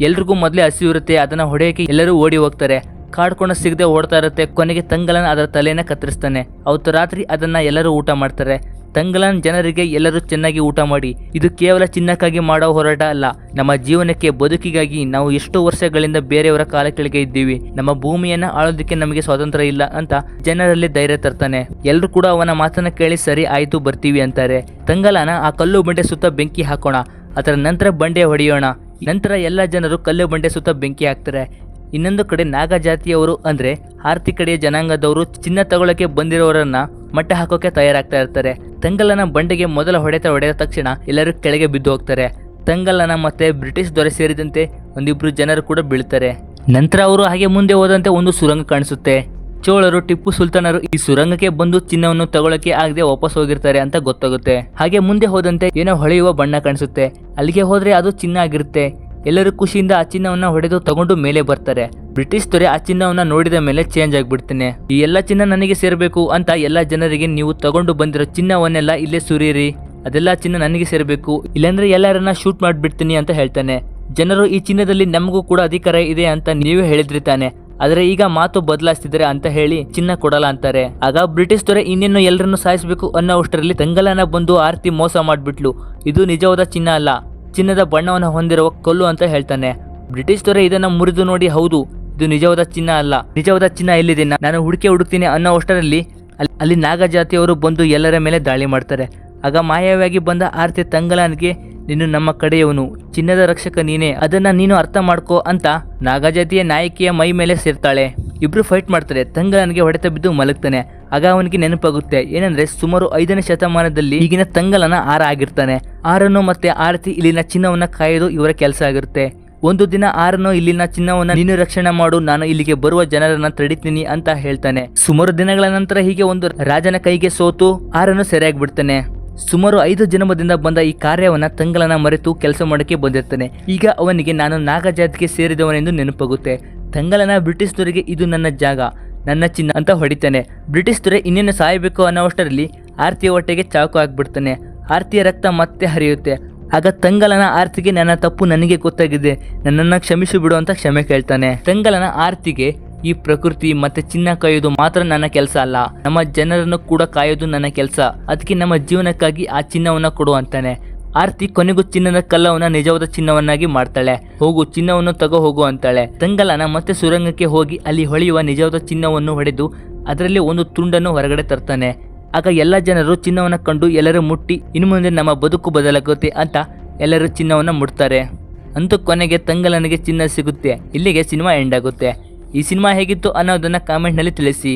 ಎಲ್ರಿಗೂ ಮೊದಲೇ ಹಸಿವು ಇರುತ್ತೆ. ಅದನ್ನ ಹೊಡೆಯಕ್ಕೆ ಎಲ್ಲರೂ ಓಡಿ ಹೋಗ್ತಾರೆ. ಕಾಡ್ಕೋಣ ಸಿಗದೆ ಓಡ್ತಾ ಇರುತ್ತೆ. ಕೊನೆಗೆ ತಂಗಳನ್ ಅದರ ತಲೆನ ಕತ್ತರಿಸ್ತಾನೆ. ಅವತ್ತು ರಾತ್ರಿ ಅದನ್ನ ಎಲ್ಲರೂ ಊಟ ಮಾಡ್ತಾರೆ. ತಂಗಳನ್ ಜನರಿಗೆ ಎಲ್ಲರೂ ಚೆನ್ನಾಗಿ ಊಟ ಮಾಡಿ, ಇದು ಕೇವಲ ಚಿನ್ನಕ್ಕಾಗಿ ಮಾಡೋ ಹೋರಾಟ ಅಲ್ಲ, ನಮ್ಮ ಜೀವನಕ್ಕೆ ಬದುಕಿಗಾಗಿ ನಾವು ಎಷ್ಟೋ ವರ್ಷಗಳಿಂದ ಬೇರೆಯವರ ಕಾಲ ಕೆಳಗೆ ಇದ್ದೀವಿ, ನಮ್ಮ ಭೂಮಿಯನ್ನ ಆಳೋದಕ್ಕೆ ನಮಗೆ ಸ್ವಾತಂತ್ರ್ಯ ಇಲ್ಲ ಅಂತ ಜನರಲ್ಲಿ ಧೈರ್ಯ ತರ್ತಾನೆ. ಎಲ್ಲರೂ ಕೂಡ ಅವನ ಮಾತನ್ನ ಕೇಳಿ ಸರಿ ಆಯ್ತು ಬರ್ತೀವಿ ಅಂತಾರೆ. ತಂಗಳನ ಆ ಕಲ್ಲು ಬಂಡೆ ಸುತ್ತ ಬೆಂಕಿ ಹಾಕೋಣ, ಅದರ ನಂತರ ಬಂಡೆ ಹೊಡೆಯೋಣ. ನಂತರ ಎಲ್ಲ ಜನರು ಕಲ್ಲು ಬಂಡೆ ಸುತ್ತ ಬೆಂಕಿ ಹಾಕ್ತಾರೆ. ಇನ್ನೊಂದು ಕಡೆ ನಾಗ ಜಾತಿಯವರು ಅಂದ್ರೆ ಆರ್ತಿ ಕಡೆಯ ಜನಾಂಗದವರು ಚಿನ್ನ ತಗೊಳ್ಳಕ್ಕೆ ಬಂದಿರೋರನ್ನ ಮಟ್ಟ ಹಾಕೋಕೆ ತಯಾರಾಗ್ತಾ ಇರ್ತಾರೆ. ತಂಗಳನ ಬಂಡೆಗೆ ಮೊದಲ ಹೊಡೆದ ತಕ್ಷಣ ಎಲ್ಲರೂ ಕೆಳಗೆ ಬಿದ್ದು ಹೋಗ್ತಾರೆ. ತಂಗಳನ ಮತ್ತೆ ಬ್ರಿಟಿಷ್ ದೊರೆ ಸೇರಿದಂತೆ ಒಂದಿಬ್ರು ಜನರು ಕೂಡ ಬೀಳ್ತಾರೆ. ನಂತರ ಅವರು ಹಾಗೆ ಮುಂದೆ ಹೋದಂತೆ ಒಂದು ಸುರಂಗ ಕಾಣಿಸುತ್ತೆ. ಚೋಳರು ಟಿಪ್ಪು ಸುಲ್ತಾನರು ಈ ಸುರಂಗಕ್ಕೆ ಬಂದು ಚಿನ್ನವನ್ನು ತಗೊಳ್ಳಕ್ಕೆ ಆಗದೆ ವಾಪಸ್ ಹೋಗಿರ್ತಾರೆ ಅಂತ ಗೊತ್ತಾಗುತ್ತೆ. ಹಾಗೆ ಮುಂದೆ ಹೋದಂತೆ ಏನೋ ಹೊಳೆಯುವ ಬಣ್ಣ ಕಾಣಿಸುತ್ತೆ. ಅಲ್ಲಿಗೆ ಹೋದ್ರೆ ಅದು ಚಿನ್ನ ಆಗಿರುತ್ತೆ. ಎಲ್ಲರೂ ಖುಷಿಯಿಂದ ಆ ಚಿನ್ನವನ್ನ ಹೊಡೆದು ತಗೊಂಡು ಮೇಲೆ ಬರ್ತಾರೆ. ಬ್ರಿಟಿಷ್ ದೊರೆ ಆ ಚಿನ್ನವನ್ನ ನೋಡಿದ ಮೇಲೆ ಚೇಂಜ್ ಆಗ್ಬಿಡ್ತಾನೆ. ಈ ಎಲ್ಲ ಚಿನ್ನ ನನಗೆ ಸೇರಬೇಕು ಅಂತ ಎಲ್ಲ ಜನರಿಗೆ ನೀವು ತಗೊಂಡು ಬಂದಿರೋ ಚಿನ್ನವನ್ನೆಲ್ಲ ಇಲ್ಲೇ ಸುರೀರಿ, ಅದೆಲ್ಲ ಚಿನ್ನ ನನಗೆ ಸೇರಬೇಕು, ಇಲ್ಲಾಂದ್ರೆ ಎಲ್ಲರನ್ನ ಶೂಟ್ ಮಾಡ್ಬಿಡ್ತೀನಿ ಅಂತ ಹೇಳ್ತಾನೆ. ಜನರು ಈ ಚಿನ್ನದಲ್ಲಿ ನಮಗೂ ಕೂಡ ಅಧಿಕಾರ ಇದೆ ಅಂತ ನೀವೇ ಹೇಳಿದ್ರಿ ತಾನೆ, ಆದ್ರೆ ಈಗ ಮಾತು ಬದಲಾಯಿಸ್ತಿದ್ದಾರೆ ಅಂತ ಹೇಳಿ ಚಿನ್ನ ಕೊಡಲ್ಲ ಅಂತಾರೆ. ಆಗ ಬ್ರಿಟಿಷ್ ದೊರೆ ಇನ್ನೇನು ಎಲ್ಲರನ್ನು ಸಾಯಿಸಬೇಕು ಅನ್ನೋ ಅಷ್ಟರಲ್ಲಿ ತಂಗಳನ ಬಂದು ಆರ್ತಿ ಮೋಸ ಮಾಡ್ಬಿಟ್ಲು, ಇದು ನಿಜವಾದ ಚಿನ್ನ ಅಲ್ಲ, ಚಿನ್ನದ ಬಣ್ಣವನ್ನು ಹೊಂದಿರುವ ಕಲ್ಲು ಅಂತ ಹೇಳ್ತಾನೆ. ಬ್ರಿಟಿಷ್ ದೊರೆ ಇದನ್ನ ಮುರಿದು ನೋಡಿ, ಹೌದು ಇದು ನಿಜವಾದ ಚಿನ್ನ ಅಲ್ಲ, ನಿಜವಾದ ಚಿನ್ನ ಎಲ್ಲಿದೆ, ನಾನು ಹುಡುಕ್ತೀನಿ ಅನ್ನೋ ಅಷ್ಟರಲ್ಲಿ ಅಲ್ಲಿ ನಾಗ ಜಾತಿಯವರು ಬಂದು ಎಲ್ಲರ ಮೇಲೆ ದಾಳಿ ಮಾಡ್ತಾರೆ. ಆಗ ಮಾಯವಾಗಿ ಬಂದ ಆರ್ತಿ ತಂಗಳನಿಗೆ, ನೀನು ನಮ್ಮ ಕಡೆಯವನು, ಚಿನ್ನದ ರಕ್ಷಕ ನೀನೇ, ಅದನ್ನ ನೀನು ಅರ್ಥ ಮಾಡ್ಕೋ ಅಂತ ನಾಗಜಾತಿಯ ನಾಯಕಿಯ ಮೈ ಮೇಲೆ ಸೇರ್ತಾಳೆ. ಇಬ್ರು ಫೈಟ್ ಮಾಡ್ತಾರೆ. ತಂಗಳನಿಗೆ ಹೊಡೆತ ಬಿದ್ದು ಮಲಗ್ತಾನೆ. ಆಗ ಅವನಿಗೆ ನೆನಪಾಗುತ್ತೆ ಏನಂದ್ರೆ ಸುಮಾರು 5ನೇ ಶತಮಾನದಲ್ಲಿ ಈಗಿನ ತಂಗಳನ ಆರ ಆಗಿರ್ತಾನೆ. ಆರನ್ನು ಮತ್ತೆ ಆರ್ತಿ ಇಲ್ಲಿನ ಚಿನ್ನವನ್ನ ಕಾಯೋದು ಇವರ ಕೆಲಸ ಆಗಿರುತ್ತೆ. ಒಂದು ದಿನ ಆರನ್ನು ಇಲ್ಲಿನ ಚಿನ್ನವನ್ನ ನೀನು ರಕ್ಷಣೆ ಮಾಡು, ನಾನು ಇಲ್ಲಿಗೆ ಬರುವ ಜನರನ್ನ ತಡಿತೀನಿ ಅಂತ ಹೇಳ್ತಾನೆ. ಸುಮಾರು ದಿನಗಳ ನಂತರ ಹೀಗೆ ಒಂದು ರಾಜನ ಕೈಗೆ ಸೋತು ಆರನ್ನು ಸೆರೆಯಾಗ್ಬಿಡ್ತಾನೆ. ಸುಮಾರು 5 ಜನ್ಮದಿಂದ ಬಂದ ಈ ಕಾರ್ಯವನ್ನ ತಂಗಳನ ಮರೆತು ಕೆಲಸ ಮಾಡೋಕೆ ಬಂದಿರ್ತಾನೆ. ಈಗ ಅವನಿಗೆ ನಾನು ನಾಗ ಜಾತಿಗೆ ಸೇರಿದವನೆಂದು ನೆನಪಾಗುತ್ತೆ. ತಂಗಳನ ಬ್ರಿಟಿಷ್ ದೊರೆಗೆ ಇದು ನನ್ನ ಜಾಗ, ನನ್ನ ಚಿನ್ನ ಅಂತ ಹೊಡಿತಾನೆ. ಬ್ರಿಟಿಷ್ ದೊರೆ ಇನ್ನೇನು ಸಾಯಬೇಕು ಅನ್ನೋ ಅಷ್ಟರಲ್ಲಿ ಆರ್ತಿಯ ಹೊಟ್ಟೆಗೆ ಚಾಕು ಹಾಕ್ಬಿಡ್ತಾನೆ. ಆರ್ತಿಯ ರಕ್ತ ಮತ್ತೆ ಹರಿಯುತ್ತೆ. ಆಗ ತಂಗಳನ ಆರ್ತಿಗೆ ನನ್ನ ತಪ್ಪು ನನಗೆ ಗೊತ್ತಾಗಿದೆ, ನನ್ನನ್ನು ಕ್ಷಮಿಸಿ ಬಿಡು ಅಂತ ಕ್ಷಮೆ ಕೇಳ್ತಾನೆ. ತಂಗಳನ ಆರ್ತಿಗೆ ಈ ಪ್ರಕೃತಿ ಮತ್ತೆ ಚಿನ್ನ ಕಾಯೋದು ಮಾತ್ರ ನನ್ನ ಕೆಲಸ ಅಲ್ಲ, ನಮ್ಮ ಜನರನ್ನು ಕೂಡ ಕಾಯೋದು ನನ್ನ ಕೆಲಸ, ಅದಕ್ಕೆ ನಮ್ಮ ಜೀವನಕ್ಕಾಗಿ ಆ ಚಿನ್ನವನ್ನ ಕೊಡು ಅಂತಾನೆ. ಆರ್ತಿ ಕೊನೆಗೂ ಚಿನ್ನದ ಕಲ್ಲವನ್ನ ನಿಜವಾದ ಚಿನ್ನವನ್ನಾಗಿ ಮಾಡ್ತಾಳೆ. ಹೋಗು ಚಿನ್ನವನ್ನು ತಗೋ ಹೋಗು ಅಂತಾಳೆ. ತಂಗಳನ ಮತ್ತೆ ಸುರಂಗಕ್ಕೆ ಹೋಗಿ ಅಲ್ಲಿ ಹೊಳೆಯುವ ನಿಜವಾದ ಚಿನ್ನವನ್ನು ಹೊಡೆದು ಅದರಲ್ಲಿ ಒಂದು ತುಂಡನ್ನು ಹೊರಗಡೆ ತರ್ತಾನೆ. ಆಗ ಎಲ್ಲ ಜನರು ಚಿನ್ನವನ್ನ ಕಂಡು ಎಲ್ಲರೂ ಮುಟ್ಟಿ ಇನ್ನು ಮುಂದೆ ನಮ್ಮ ಬದುಕು ಬದಲಾಗುತ್ತೆ ಅಂತ ಎಲ್ಲರೂ ಚಿನ್ನವನ್ನ ಮುಟ್ತಾರೆ. ಅಂತೂ ಕೊನೆಗೆ ತಂಗಳನಿಗೆ ಚಿನ್ನ ಸಿಗುತ್ತೆ. ಇಲ್ಲಿಗೆ ಸಿನಿಮಾ ಎಂಡ್ ಆಗುತ್ತೆ. ಈ ಸಿನಿಮಾ ಹೇಗಿತ್ತು ಅನ್ನೋದನ್ನ ಕಾಮೆಂಟ್ನಲ್ಲಿ ತಿಳಿಸಿ.